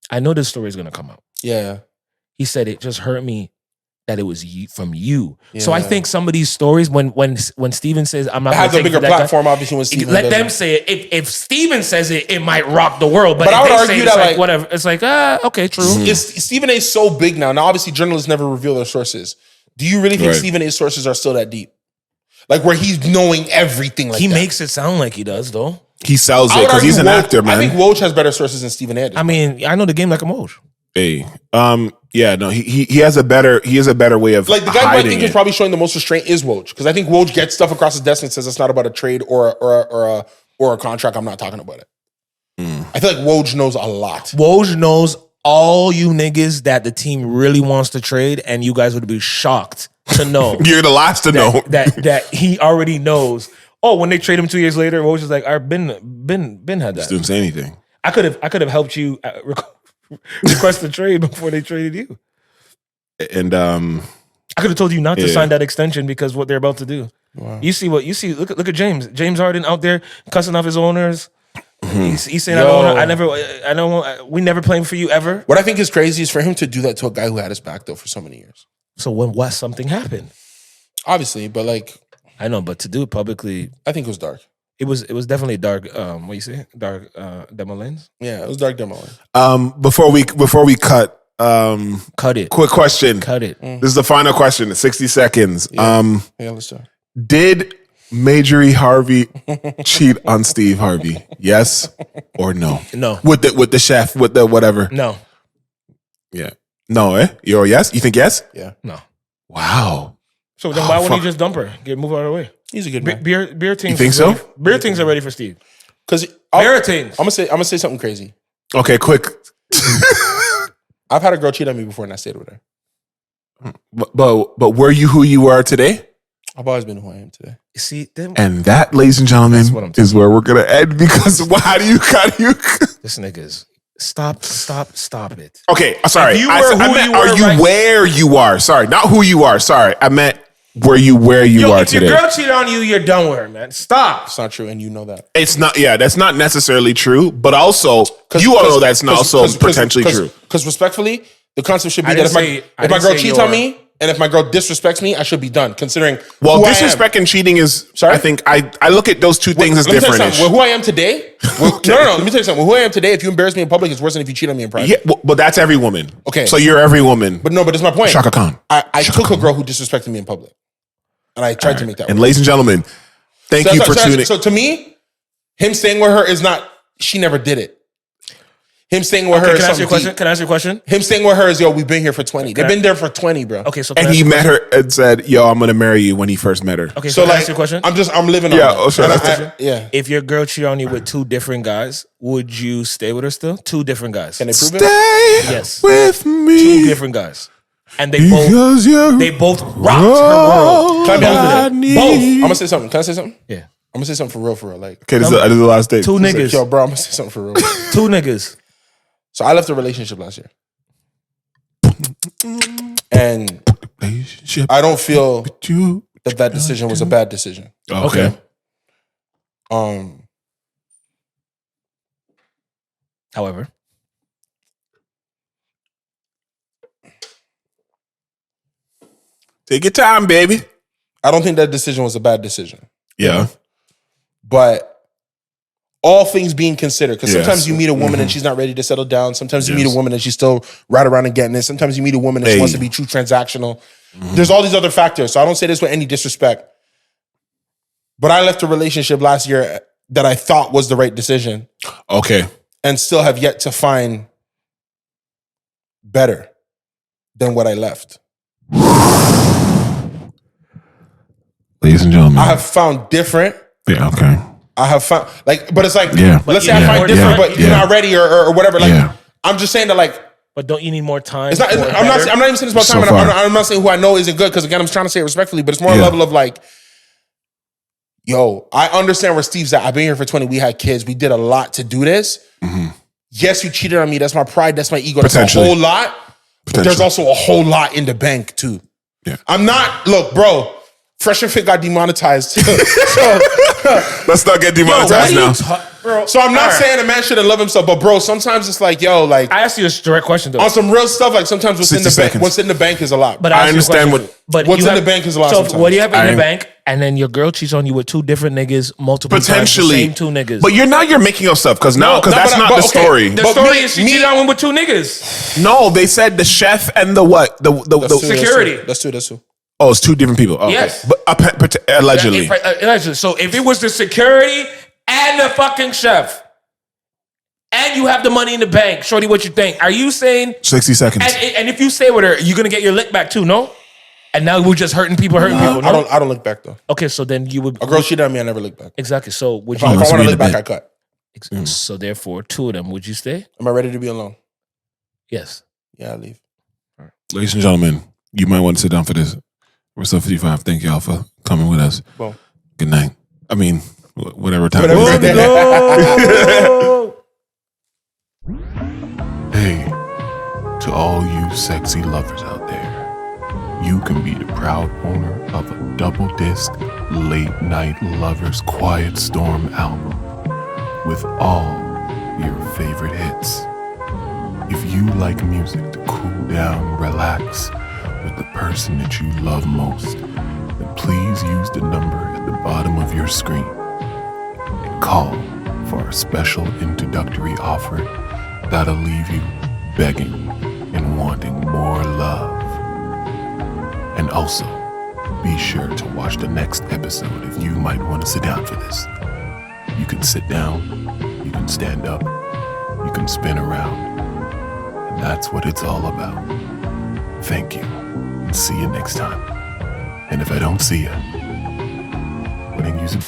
I know this story is gonna come out." Yeah. He said it just hurt me that it was from you. Yeah. So I think some of these stories, when Steven says, I'm not going to take it has a bigger platform, obviously, when Steven let them say it. If Steven says it, it might rock the world. But I would argue that like whatever. It's like, okay, true. Stephen A. so big now. Now, obviously, journalists never reveal their sources. Do you really think Stephen A.'s sources are still that deep? Like where he's knowing everything like he that? makes it sound like he does, though. He sells it because he's an actor, man. I think Woj has better sources than Stephen A. I mean, I know the game like a Woj. Hey, yeah, no, he has a better way of like the guy who I think it. is probably showing the most restraint is Woj, because I think Woj gets stuff across his desk and says it's not about a trade or a contract. I'm not talking about it. I feel like Woj knows a lot. Woj knows all you niggas that the team really wants to trade, and you guys would be shocked to know. You're the last to know that he already knows. Oh, when they trade him 2 years later, Woj is like, I've been had that. Just didn't say anything. I could have helped you request a trade before they traded you. And I could have told you not to sign that extension because what they're about to do. Wow. You see. Look at James. James Harden out there cussing off his owners. He's saying, we never playing for you ever. What I think is crazy is for him to do that to a guy who had his back though for so many years. So when something happened, obviously, but like I know, but to do it publicly, I think it was dark. It was definitely dark. What you say? Dark demo lanes. Yeah, it was dark demo lane. Before we cut it. Quick question. Cut it. This is the final question. 60 seconds. Yeah, let's do it. Did Majorie Harvey cheat on Steve Harvey? Yes or no? No. With the chef, with the whatever. No. Yeah. No, eh? You're yes? You think yes? Yeah. No. Wow. So then why wouldn't he just dump her? Move out of the way? He's a good man. Beer teams. You think so? Beer teams are ready for Steve. Because beer teams. I'm gonna say something crazy. Okay, quick. I've had a girl cheat on me before and I stayed with her. But were you who you are today? I've always been who I am today. See, and that, ladies and gentlemen, is where we're gonna end because how do you This nigga is stop it. Okay, sorry. Are you where you are? Sorry, not who you are. Sorry, I meant where you are if today. Your girl cheated on you, you're done with her, man. Stop. It's not true, and you know that. It's not. Yeah, that's not necessarily true, but also you all know that's not also potentially true. Because respectfully, the concept should be that if my girl cheats on me. And if my girl disrespects me, I should be done. Considering disrespect and cheating is. Sorry? I think I look at those two things as different. Well, who I am today. No. Let me tell you something. Who I am today. If you embarrass me in public, it's worse than if you cheat on me in private. Yeah, but that's every woman. Okay, so you're every woman. But it's my point. Shaka Khan. I took a girl who disrespected me in public, and I tried to make that. And ladies and gentlemen, thank you for tuning. So to me, him staying with her is not. She never did it. Him staying with her is something deep. Can I ask you a question? Him staying with her is, we've been here for 20. They've been there for 20, bro. Okay, so and he met her and said, yo, I'm going to marry you when he first met her. Okay, so can I ask you a question? I'm living on that. Yeah. If your girl cheated on you with two different guys, would you stay with her still? Two different guys. Can they prove it? Yes. With me. Two different guys. And they both rocked her world. Both. I'm going to say something. Can I say something? Yeah. I'm going to say something for real. Like, okay, this is the last day. Two niggas. Yo, bro, I'm going to say something for real. Two niggas. So I left a relationship last year. And I don't feel that decision was a bad decision. Okay. However, take your time, baby. I don't think that decision was a bad decision. Yeah. But all things being considered, because Yes. sometimes you meet a woman and she's not ready to settle down. Sometimes you meet a woman and she's still right around and getting it. Sometimes you meet a woman and she wants to be true transactional. There's all these other factors. So I don't say this with any disrespect. But I left a relationship last year that I thought was the right decision. Okay. And still have yet to find better than what I left. Ladies and gentlemen. I have found different. Yeah, okay. I have found, like, but it's like, Yeah. let's say I find different, but you're not ready or whatever. Like, Yeah. I'm just saying that, like, but don't you need more time? it's not, for I'm not even saying this about So time. And far. I'm not saying who I know isn't good, because again, I'm trying to say it respectfully, but it's more a level of like, yo, I understand where Steve's at. I've been here for 20. We had kids. We did a lot to do this. Yes, you cheated on me. That's my pride. That's my ego. That's a whole lot. But there's also a whole lot in the bank too. Yeah. I'm not, look, bro, Fresh and Fit got demonetized. So, let's not get demonetized now. bro, so I'm not saying a man shouldn't love himself, but bro, sometimes it's like, yo, like, I asked you a direct question though. on some real stuff, like sometimes what's in the bank, what's in the bank is a lot. But I understand but what's in the bank is a lot. So sometimes. what do you have in the bank? And then your girl cheats on you with two different niggas, multiple Potentially. times, the same two niggas. But you're making up stuff because that's but not the okay. story. the story is she cheated on him with two niggas. No, they said the chef and the what? The security. That's two. Oh, it's two different people. Okay. Yes. But allegedly. Allegedly. So if it was the security and the fucking chef, and you have the money in the bank, shorty, what you think? Are you saying 60 seconds. And if you stay with her, you're gonna get your lick back too, no? And now we're just hurting people. No? I don't look back though. Okay, so then you would A girl cheated on me, I never look back. exactly. So would If you? I want to read look a back, bit. I cut. So therefore, two of them. Would you stay? Am I ready to be alone? Yes. Yeah, I leave. Ladies and gentlemen, you might want to sit down for this. We're still 55. Thank y'all for coming with us. Boom. Good night. I mean, whatever time Whatever it is. time. Hey, to all you sexy lovers out there, you can be the proud owner of a double disc late night lovers quiet storm album with all your favorite hits. If you like music to cool down, relax with the person that you love most, then please use the number at the bottom of your screen and call for our special introductory offer that'll leave you begging and wanting more love. And also, be sure to watch the next episode if you might want to sit down for this. You can sit down, you can stand up, you can spin around, and that's what it's all about. Thank you, and see you next time. And if I don't see you, then use it.